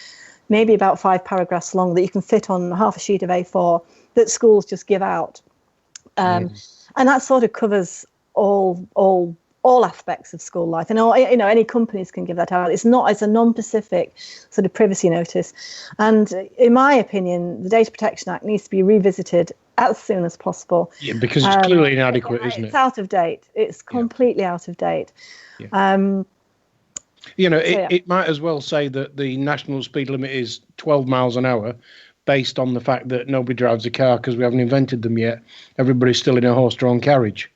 maybe about 5 paragraphs long that you can fit on half a sheet of A4 that schools just give out. And that sort of covers all aspects of school life, and any companies can give that out. It's a non-specific sort of privacy notice, and in my opinion, the Data Protection Act needs to be revisited as soon as possible. Yeah, because it's clearly inadequate, isn't it? It's out of date. It's completely out of date. Yeah. It might as well say that the national speed limit is 12 miles an hour, based on the fact that nobody drives a car because we haven't invented them yet. Everybody's still in a horse-drawn carriage.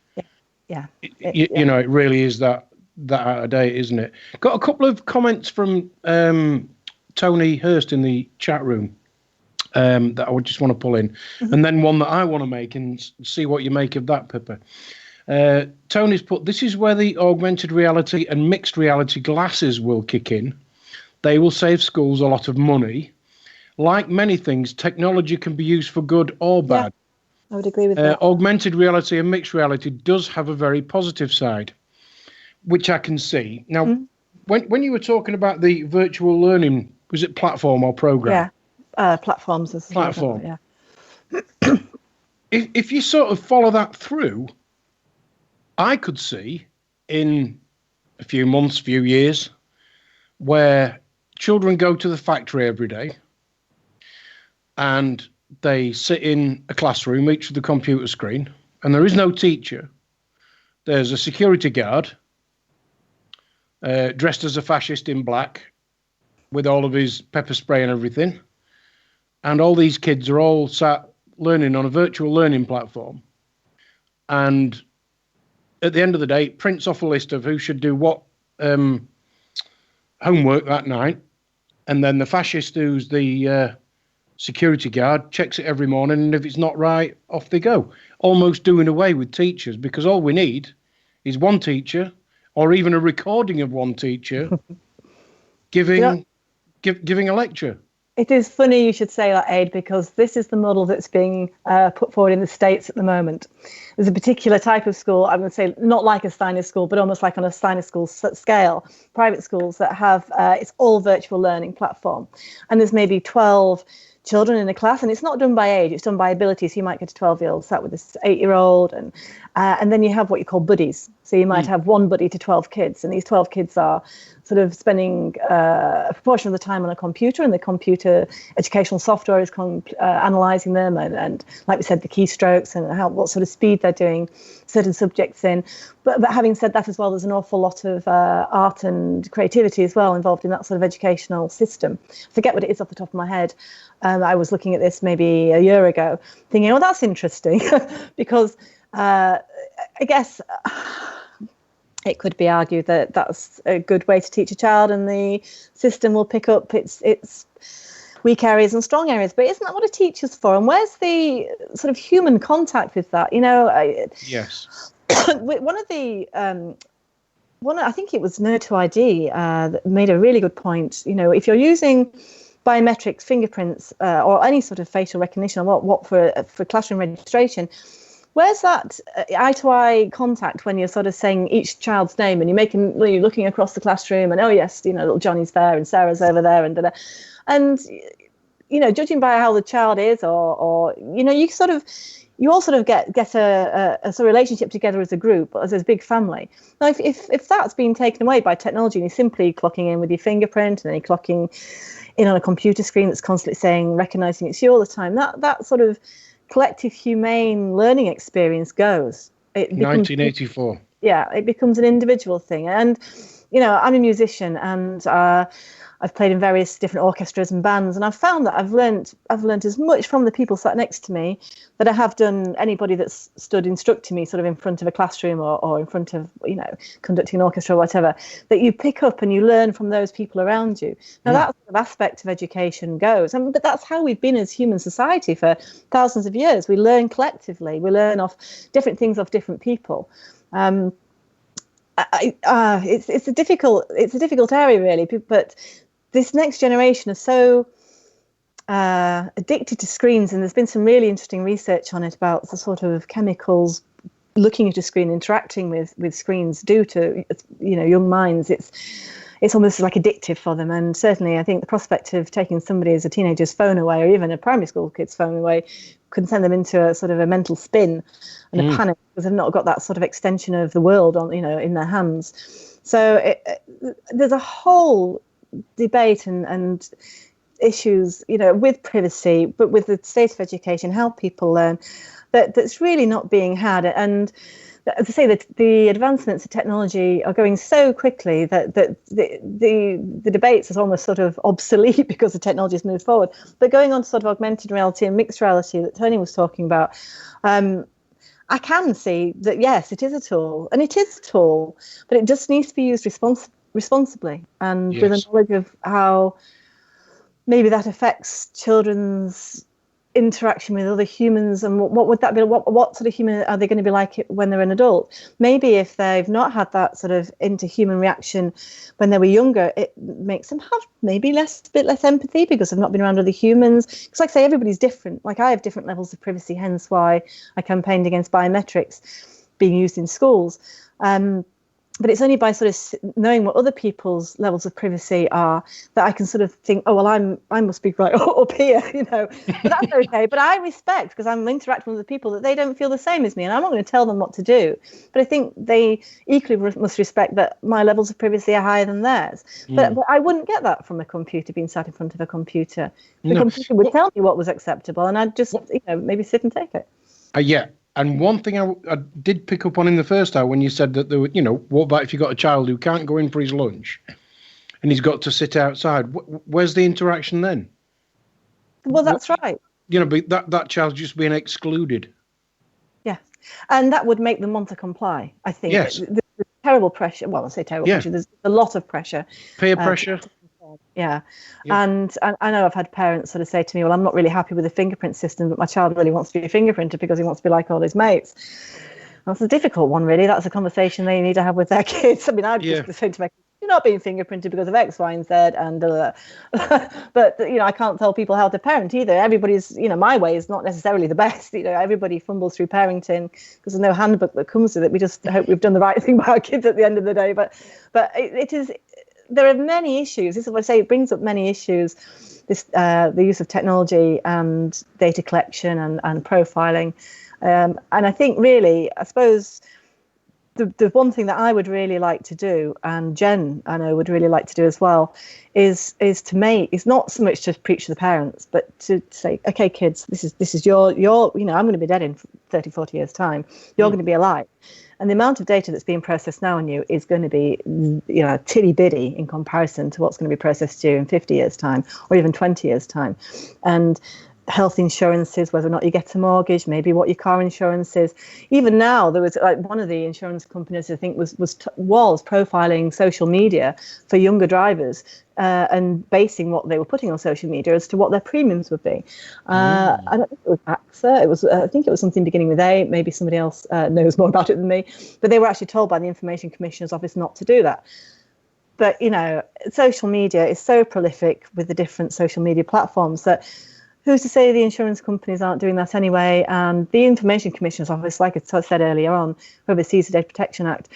Yeah, it really is that out of date, isn't it? Got a couple of comments from Tony Hurst in the chat room that I would just want to pull in, and then one that I want to make and see what you make of that, Pippa. Tony's put, this is where the augmented reality and mixed reality glasses will kick in. They will save schools a lot of money. Like many things, technology can be used for good or bad. I would agree with that. Augmented reality and mixed reality does have a very positive side, which I can see. Now, when you were talking about the virtual learning, was it platform or program? Yeah, platforms. Platform. Yeah. If you sort of follow that through, I could see in a few months, few years, where children go to the factory every day and they sit in a classroom, each with a computer screen, and there is no teacher. There's a security guard dressed as a fascist in black with all of his pepper spray and everything. And all these kids are all sat learning on a virtual learning platform. And at the end of the day, it prints off a list of who should do what homework that night. And then the fascist, who's the security guard, checks it every morning. And if it's not right, off they go. Almost doing away with teachers, because all we need is one teacher, or even a recording of one teacher giving a lecture. It is funny you should say that, Ade, because this is the model that's being put forward in the States at the moment. There's a particular type of school, I would say not like a Steiner school, but almost like on a Steiner school scale, private schools that have, it's all virtual learning platform. And there's maybe 12 children in a class, and it's not done by age, it's done by ability. So you might get a 12-year-old sat with this 8-year-old, and then you have what you call buddies. So you might have one buddy to 12 kids, and these 12 kids are sort of spending a proportion of the time on a computer, and the computer educational software is analysing them, and like we said, the keystrokes and what sort of speed they're doing certain subjects in. But having said that as well, there's an awful lot of art and creativity as well involved in that sort of educational system. I forget what it is off the top of my head. I was looking at this maybe a year ago, thinking, oh, that's interesting, because I guess it could be argued that that's a good way to teach a child, and the system will pick up its weak areas and strong areas. But isn't that what a teacher's for? And where's the sort of human contact with that? Yes. One of the I think it was No2ID that made a really good point. If you're using biometrics, fingerprints, or any sort of facial recognition, or what for classroom registration, where's that eye-to-eye contact when you're sort of saying each child's name, and you're looking across the classroom, and oh yes, little Johnny's there and Sarah's over there, and judging by how the child is, or you all sort of get a sort of relationship together as a group, as a big family. Now, if that's been taken away by technology, and you're simply clocking in with your fingerprint, and then you're clocking in on a computer screen that's constantly recognizing it's you all the time, that sort of collective humane learning experience goes. 1984. Yeah, it becomes an individual thing. And, I'm a musician, and I've played in various different orchestras and bands, and I've found that I've learnt as much from the people sat next to me that I have done anybody that's stood instructing me sort of in front of a classroom or in front of, conducting an orchestra or whatever, that you pick up and you learn from those people around you. Now, that sort of aspect of education goes, but that's how we've been as human society for thousands of years. We learn collectively. We learn off different things off different people. It's a difficult area, really, but this next generation are so addicted to screens, and there's been some really interesting research on it about the sort of chemicals looking at a screen, interacting with screens do to young minds. It's almost like addictive for them, and certainly I think the prospect of taking somebody as a teenager's phone away, or even a primary school kid's phone away, could send them into a sort of a mental spin and a panic, because they've not got that sort of extension of the world on in their hands. So there's a whole debate and issues with privacy, but with the state of education, how people learn, that's really not being had. And as I say, that the advancements of technology are going so quickly that the debates is almost sort of obsolete because the technology has moved forward. But going on to sort of augmented reality and mixed reality that Tony was talking about, I can see that, yes, it is a tool, and it is a tool, but it just needs to be used responsibly, and with a knowledge of how maybe that affects children's interaction with other humans, and what would that be? What sort of human are they going to be like when they're an adult? Maybe if they've not had that sort of interhuman reaction when they were younger, it makes them have maybe a bit less empathy because they've not been around other humans. Because, like I say, everybody's different. Like, I have different levels of privacy, hence why I campaigned against biometrics being used in schools. But it's only by sort of knowing what other people's levels of privacy are that I can sort of think, oh, well, I must be right up here, But that's okay. But I respect, because I'm interacting with other people, that they don't feel the same as me, and I'm not going to tell them what to do. But I think they equally must respect that my levels of privacy are higher than theirs. But I wouldn't get that from a computer, being sat in front of a computer. The computer would tell me what was acceptable, and I'd just, maybe sit and take it. Yeah. And one thing I did pick up on in the first hour when you said that there were, what about if you've got a child who can't go in for his lunch and he's got to sit outside? Where's the interaction then? Well, that's right. But that child's just being excluded. Yes. And that would make them want to comply, I think. Yes. There's terrible pressure. Well, I say terrible pressure. There's a lot of pressure. Peer pressure. Yeah. And I know I've had parents sort of say to me, well, I'm not really happy with the fingerprint system, but my child really wants to be fingerprinted because he wants to be like all his mates. That's a difficult one, really. That's a conversation they need to have with their kids. I mean, I'd just say to my kids, you're not being fingerprinted because of X, Y, and Z, and but I can't tell people how to parent either. Everybody's, my way is not necessarily the best. Everybody fumbles through parenting because there's no handbook that comes with it. We just hope we've done the right thing by our kids at the end of the day. But it is. There are many issues. This is what I say. It brings up many issues. This the use of technology and data collection and profiling, and I think really, I suppose, the one thing that I would really like to do, and Jen I know would really like to do as well, is to make, it's not so much to preach to the parents, but to say, okay, kids, this is your I'm going to be dead in 30, 40 years time. You're going to be alive. And the amount of data that's being processed now on you is going to be, tilly bitty in comparison to what's going to be processed to you in 50 years' time or even 20 years' time. And health insurances, whether or not you get a mortgage, maybe what your car insurance is. Even now, there was one of the insurance companies, I think, was profiling social media for younger drivers and basing what they were putting on social media as to what their premiums would be. I don't think it was AXA. I think it was something beginning with A. Maybe somebody else knows more about it than me. But they were actually told by the Information Commissioner's Office not to do that. But, social media is so prolific with the different social media platforms that who's to say the insurance companies aren't doing that anyway? And the Information Commissioner's Office, like I said earlier on, who oversees the Data Protection Act,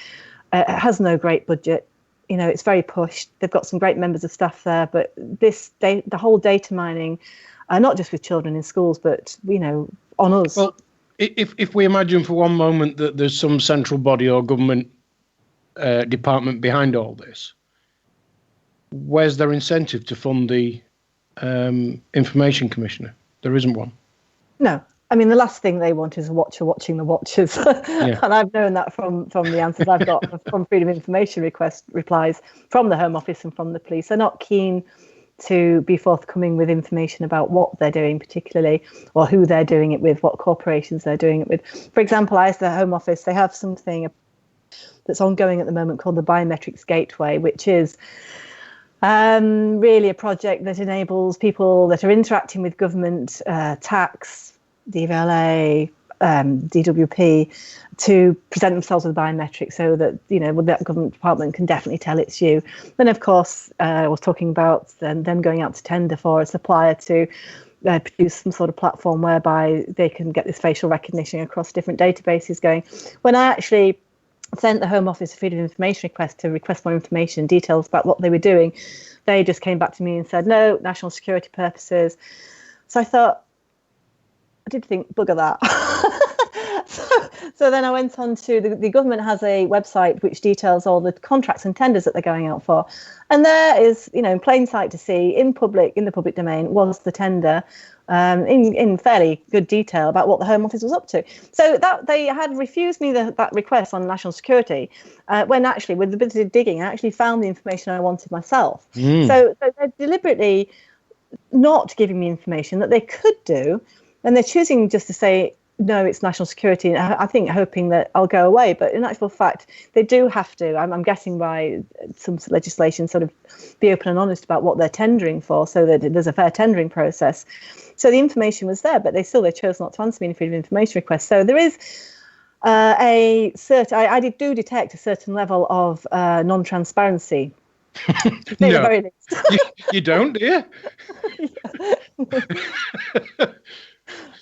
has no great budget. It's very pushed. They've got some great members of staff there, but the whole data mining, not just with children in schools, but on us. Well, if we imagine for one moment that there's some central body or government department behind all this, where's their incentive to fund the Information Commissioner? There isn't one. No. I mean, the last thing they want is a watcher watching the watchers. Yeah. And I've known that from the answers I've got from Freedom of Information replies from the Home Office and from the police. They're not keen to be forthcoming with information about what they're doing particularly, or who they're doing it with, what corporations they're doing it with. For example, I asked the Home Office, they have something that's ongoing at the moment called the Biometrics Gateway, which is really a project that enables people that are interacting with government, tax, DVLA, DWP, to present themselves with biometrics so that, that government department can definitely tell it's you. Then, of course, I was talking about them going out to tender for a supplier to produce some sort of platform whereby they can get this facial recognition across different databases going. When I actually sent the Home Office a Freedom of Information request to request more information and details about what they were doing, they just came back to me and said, no, national security purposes. So I thought, I did think, bugger that. So then I went on to, the government has a website which details all the contracts and tenders that they're going out for. And there is, in plain sight to see, in the public domain, was the tender in fairly good detail about what the Home Office was up to. So that they had refused me that request on national security, when actually, with a bit of digging, I actually found the information I wanted myself. So they're deliberately not giving me information that they could do, and they're choosing just to say, no, it's national security, and I think hoping that I'll go away. But in actual fact, they do have to, I'm guessing by some legislation, sort of be open and honest about what they're tendering for, so that there's a fair tendering process. So the information was there, but they chose not to answer me in a Freedom of Information request. So there is a certain, I do detect a certain level of non-transparency. No, the very least. You don't, do you?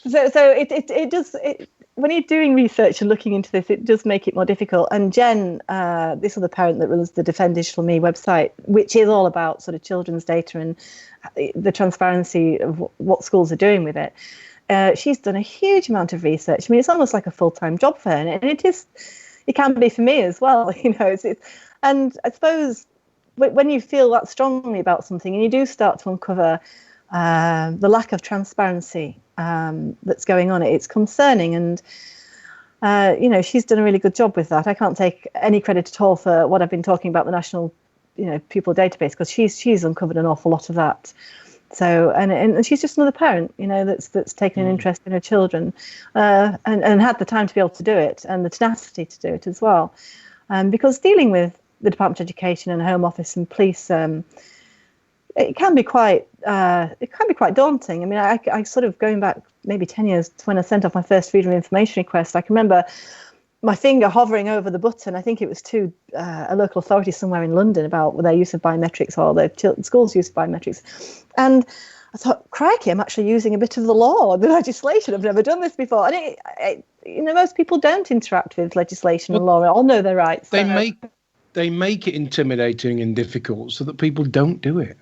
So it does. when you're doing research and looking into this, it does make it more difficult. And Jen, this other parent that runs the Defend Digital Me website, which is all about sort of children's data and the transparency of what schools are doing with it, she's done a huge amount of research. I mean, it's almost like a full-time job for her, and it can be for me as well. And I suppose when you feel that strongly about something and you do start to uncover the lack of transparency that's going on, it's concerning. And she's done a really good job with that. I can't take any credit at all for what I've been talking about, the national pupil database, because she's uncovered an awful lot of that. So and she's just another parent that's taken an interest in her children and had the time to be able to do it and the tenacity to do it as well, because dealing with the Department of Education and Home Office and police, it can be quite daunting. I mean, I sort of, going back maybe 10 years to when I sent off my first Freedom of Information request, I can remember my finger hovering over the button. I think it was to a local authority somewhere in London about their use of biometrics or their schools' use of biometrics. And I thought, crikey, I'm actually using a bit of the law, the legislation. I've never done this before. And most people don't interact with legislation and law. All know their rights. They make it intimidating and difficult so that people don't do it.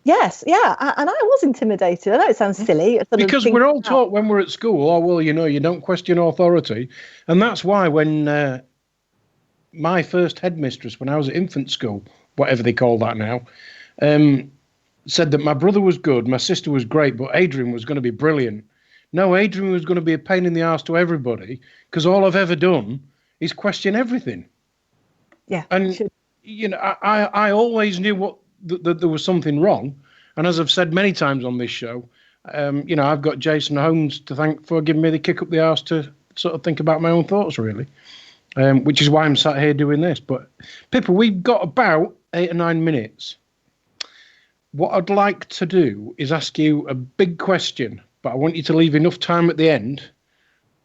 Yes, yeah, and I was intimidated. I know it sounds silly. Because we're all taught when we're at school, you don't question authority. And that's why when my first headmistress, when I was at infant school, whatever they call that now, said that my brother was good, my sister was great, but Adrian was going to be brilliant. No, Adrian was going to be a pain in the arse to everybody, because all I've ever done is question everything. Yeah, and I always knew that there was something wrong, and as I've said many times on this show, I've got Jason Holmes to thank for giving me the kick up the arse to sort of think about my own thoughts, really, which is why I'm sat here doing this. But Pippa, we've got about 8 or 9 minutes. What I'd like to do is ask you a big question, but I want you to leave enough time at the end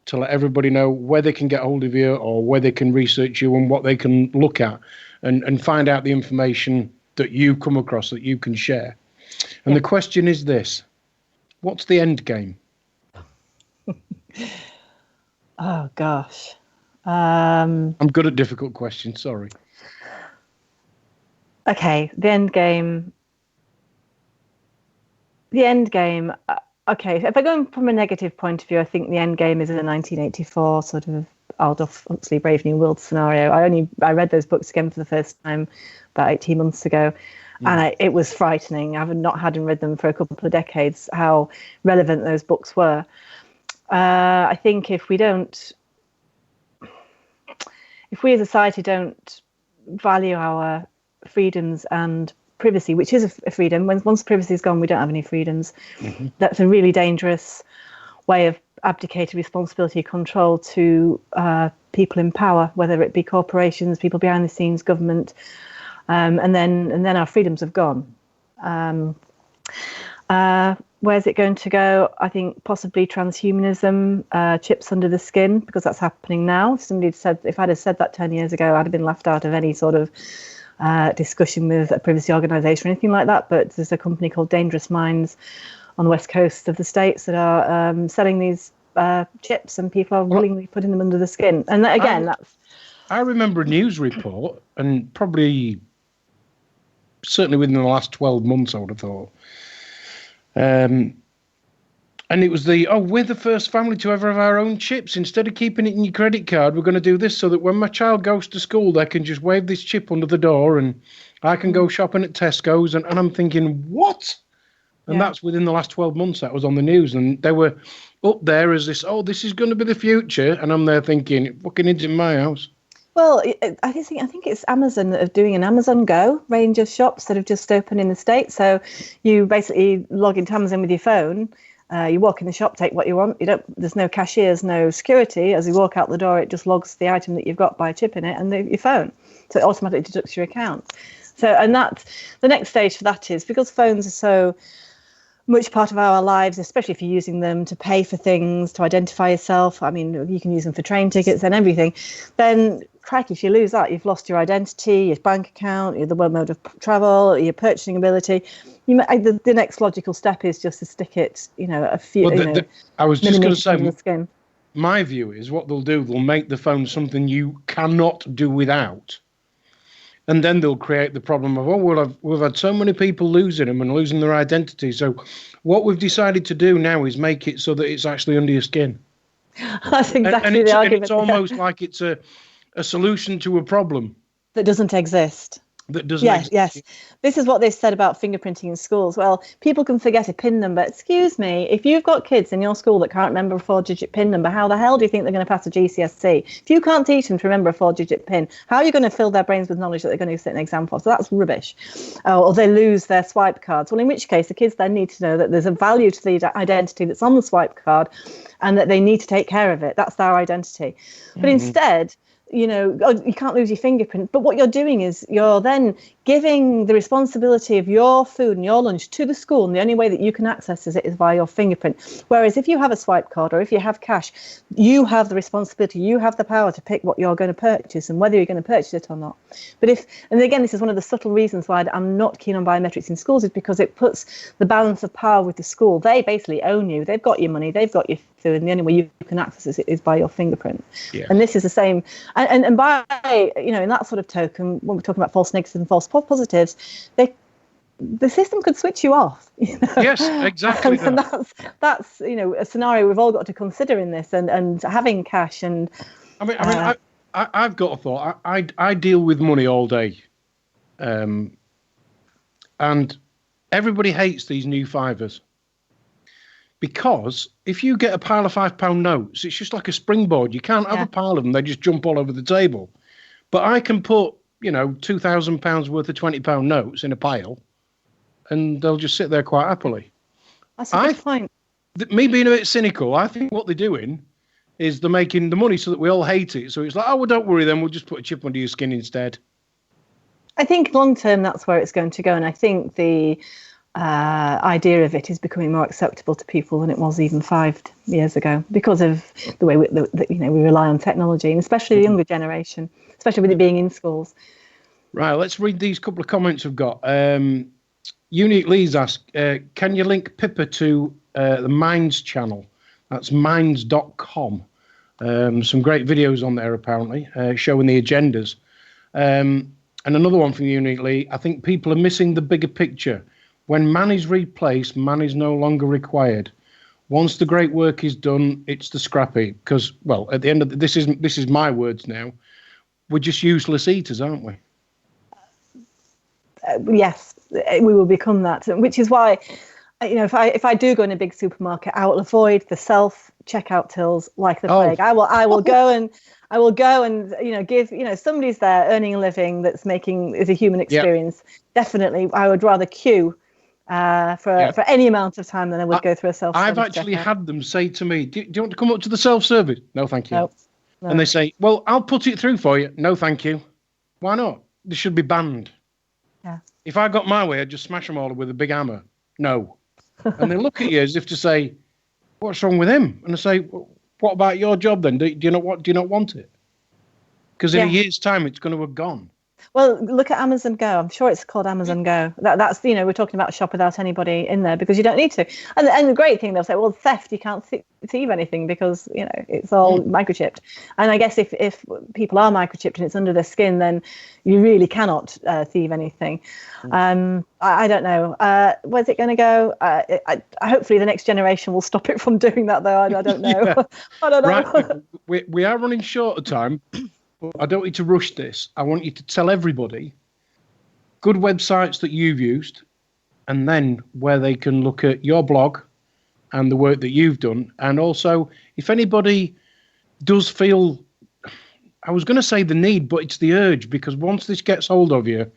to let everybody know where they can get hold of you or where they can research you and what they can look at and find out the information that you come across that you can share. And the question is this: what's the end game? Oh, gosh. I'm good at difficult questions, sorry. Okay, the end game. Okay, if I go from a negative point of view, I think the end game is a 1984 sort of Aldous Huxley Brave New World scenario. I read those books again for the first time about 18 months ago, and it was frightening. I've not had and read them for a couple of decades, how relevant those books were. I think if we as a society don't value our freedoms and privacy, which is a freedom, once privacy is gone, we don't have any freedoms. Mm-hmm. That's a really dangerous way of abdicated responsibility control to people in power, whether it be corporations, people behind the scenes, government, and then our freedoms have gone. Where's it going to go? I think possibly transhumanism, chips under the skin, because that's happening now. If I'd have said that 10 years ago, I'd have been laughed out of any sort of discussion with a privacy organisation or anything like that. But there's a company called Dangerous Minds on the west coast of the States that are selling these chips, and people are willingly putting them under the skin. And I remember a news report, and probably certainly within the last 12 months, I would have thought. And it was we're the first family to ever have our own chips. Instead of keeping it in your credit card, we're going to do this so that when my child goes to school, they can just wave this chip under the door and I can go shopping at Tesco's. And I'm thinking, what? And that's within the last 12 months that was on the news. And they were up there as this is going to be the future. And I'm there thinking, it fucking isn't in my house. Well, I think it's Amazon that are doing an Amazon Go range of shops that have just opened in the States. So you basically log into Amazon with your phone. You walk in the shop, take what you want. There's no cashiers, no security. As you walk out the door, it just logs the item that you've got by a chip in it and your phone. So it automatically deducts your account. So, and that's the next stage for that is because phones are so much part of our lives, especially if you're using them to pay for things, to identify yourself. I mean, you can use them for train tickets and everything. Then, crikey, if you lose that, you've lost your identity, your bank account, your mode of travel, your purchasing ability. The next logical step is just to stick it, a few. I was just going to say, the skin. my view is what they'll do, they'll make the phone something you cannot do without. And then they'll create the problem of, we've had so many people losing them and losing their identity. So what we've decided to do now is make it so that it's actually under your skin. That's exactly the argument. And it's almost like it's a solution to a problem that doesn't exist. Yes. This is what they've said about fingerprinting in schools. Well, people can forget a PIN number. Excuse me, if you've got kids in your school that can't remember a 4-digit PIN number, how the hell do you think they're going to pass a GCSE? If you can't teach them to remember a 4-digit PIN, how are you going to fill their brains with knowledge that they're going to sit an exam for? So that's rubbish. Or they lose their swipe cards. Well, in which case, the kids then need to know that there's a value to the identity that's on the swipe card and that they need to take care of it. That's their identity. But instead, you can't lose your fingerprint. But what you're doing is you're then giving the responsibility of your food and your lunch to the school, and the only way that you can access it is via your fingerprint. Whereas if you have a swipe card or if you have cash, you have the responsibility, you have the power to pick what you're going to purchase and whether you're going to purchase it or not. And again, this is one of the subtle reasons why I'm not keen on biometrics in schools, is because it puts the balance of power with the school. They basically own you. They've got your money, they've got your food, and the only way you can access it is by your fingerprint. Yeah. And this is the same. And by, in that sort of token, when we're talking about false negatives and false positives, the system could switch you off. Yes, exactly. And that's a scenario we've all got to consider in this, and having cash and. I've got a thought. I deal with money all day, and everybody hates these new fivers. Because if you get a pile of £5 notes, it's just like a springboard. You can't have a pile of them. They just jump all over the table. But I can put, £2,000 worth of £20 notes in a pile, and they'll just sit there quite happily. That's a good point. Me being a bit cynical, I think what they're doing is they're making the money so that we all hate it. So it's like, well, don't worry then. We'll just put a chip under your skin instead. I think long term, that's where it's going to go. And I think the idea of it is becoming more acceptable to people than it was even 5 years ago, because of the way we rely on technology, and especially the younger generation, especially with it being in schools. Right, let's read these couple of comments we've got. Unique Lee's asked, can you link Pippa to the Minds channel? That's minds.com. Some great videos on there, apparently, showing the agendas. And another one from Unique Lee, I think people are missing the bigger picture. When man is replaced, man is no longer required. Once the great work is done, it's the scrappy. Because, well, at the end of this is my words now. We're just useless eaters, aren't we? Yes, we will become that. Which is why, if I do go in a big supermarket, I will avoid the self-checkout tills like the plague. I will go and give, somebody's there earning a living is a human experience. Yep. Definitely, I would rather queue for any amount of time than I would go through a self-service. I've actually had them say to me, do you want to come up to the self-service? No, thank you. No. And they say, well, I'll put it through for you. No, thank you. Why not? They should be banned. Yeah. If I got my way, I'd just smash them all with a big hammer. No. And they look at you as if to say, what's wrong with him? And I say, well, what about your job then? Do you not want it? Because in a year's time, it's going to have gone. Well, look at Amazon Go. I'm sure it's called Amazon Go. That's we're talking about a shop without anybody in there because you don't need to. And the great thing, they'll say, well, theft, you can't thieve anything because, it's all microchipped. And I guess if people are microchipped and it's under their skin, then you really cannot thieve anything. I don't know. Where's it going to go? Hopefully the next generation will stop it from doing that, though. I don't know. Yeah. I don't know. Right. We are running short of time. I don't want you to rush this. I want you to tell everybody good websites that you've used, and then where they can look at your blog and the work that you've done. And also, if anybody does feel, I was going to say the need, but it's the urge, because once this gets hold of you,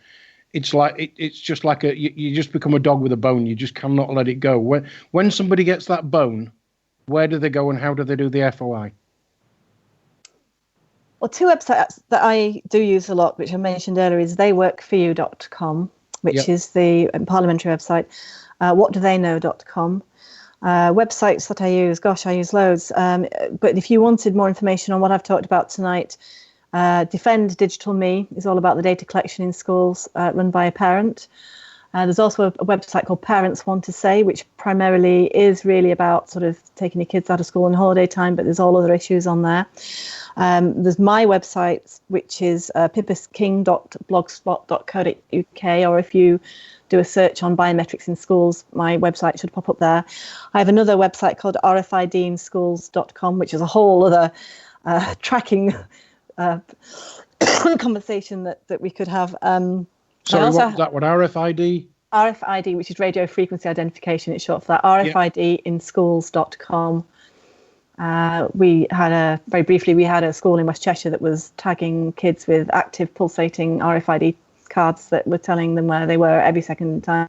it's like it's just like you just become a dog with a bone. You just cannot let it go. When somebody gets that bone, where do they go and how do they do the FOI? Well, two websites that I do use a lot, which I mentioned earlier, is theyworkforyou.com, which is the parliamentary website, whatdotheyknow.com. Websites that I use loads. But if you wanted more information on what I've talked about tonight, Defend Digital Me is all about the data collection in schools run by a parent. There's also a website called Parents Want to Say, which primarily is really about sort of taking your kids out of school in holiday time, but there's all other issues on there. There's my website, which is pippaking.blogspot.co.uk, or if you do a search on biometrics in schools, my website should pop up there. I have another website called rfidinschools.com, which is a whole other tracking conversation that we could have. Sorry, what was that one? RFID? RFID, which is radio frequency identification. It's short for that. rfidinschools.com. We had we had a school in West Cheshire that was tagging kids with active pulsating RFID cards that were telling them where they were every second time.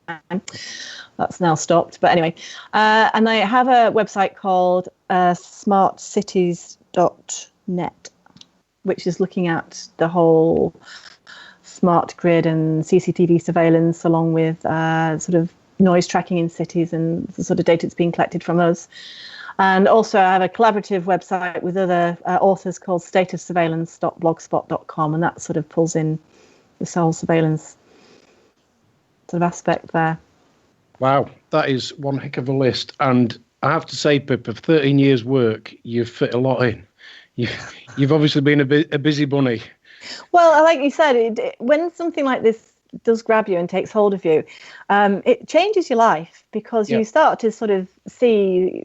That's now stopped. But anyway, and I have a website called smartcities.net, which is looking at the whole smart grid and CCTV surveillance, along with sort of noise tracking in cities and the sort of data that's being collected from us. And also I have a collaborative website with other authors called statussurveillance.blogspot.com, and that sort of pulls in the whole surveillance sort of aspect there. Wow, that is one heck of a list. And I have to say, Pip, of 13 years' work, you've fit a lot in. You've obviously been a busy bunny. Well, like you said, when something like this does grab you and takes hold of you, it changes your life, because you start to sort of see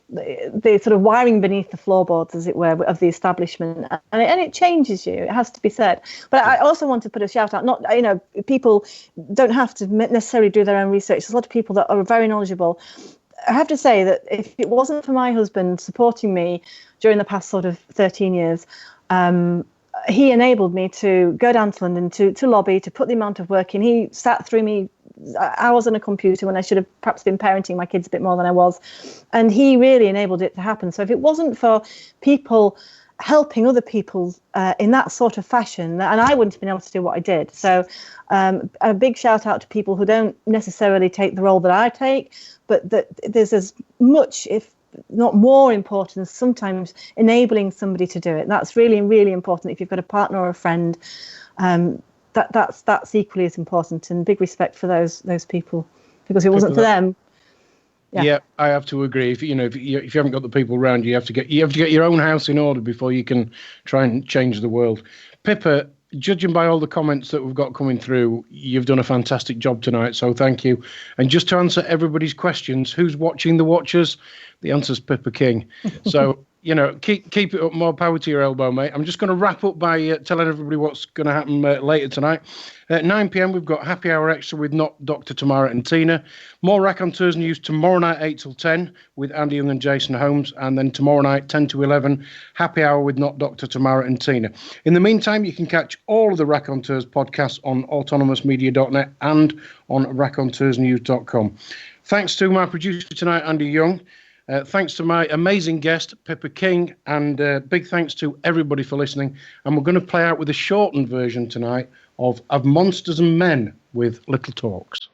the sort of wiring beneath the floorboards, as it were, of the establishment, and it changes you. It has to be said. But I also want to put a shout out. Not, people don't have to necessarily do their own research. There's a lot of people that are very knowledgeable. I have to say that if it wasn't for my husband supporting me during the past sort of 13 years, he enabled me to go down to London to lobby, to put the amount of work in. He sat through me hours on a computer when I should have perhaps been parenting my kids a bit more than I was. And he really enabled it to happen. So if it wasn't for people helping other people in that sort of fashion, and I wouldn't have been able to do what I did. So a big shout out to people who don't necessarily take the role that I take, but that there's as much, if not more importance, sometimes enabling somebody to do it. That's really, really important. If you've got a partner or a friend, that's equally as important. And big respect for those people, because if it wasn't for them. Yeah, I have to agree. If you haven't got the people around you, you have to get your own house in order before you can try and change the world. Pippa, judging by all the comments that we've got coming through, you've done a fantastic job tonight, so thank you. And just to answer everybody's questions, who's watching the Watchers? The answer's Pippa King. So, keep it up, more power to your elbow, mate. I'm just going to wrap up by telling everybody what's going to happen later tonight. At 9 p.m, we've got Happy Hour Extra with Not Dr. Tamara and Tina. More Raconteurs news tomorrow night, 8 till 10, with Andy Young and Jason Holmes. And then tomorrow night, 10 to 11, Happy Hour with Not Dr. Tamara and Tina. In the meantime, you can catch all of the Raconteurs podcasts on autonomousmedia.net and on raconteursnews.com. Thanks to my producer tonight, Andy Young. Thanks to my amazing guest, Pippa King, and big thanks to everybody for listening. And we're going to play out with a shortened version tonight of Monsters and Men with Little Talks.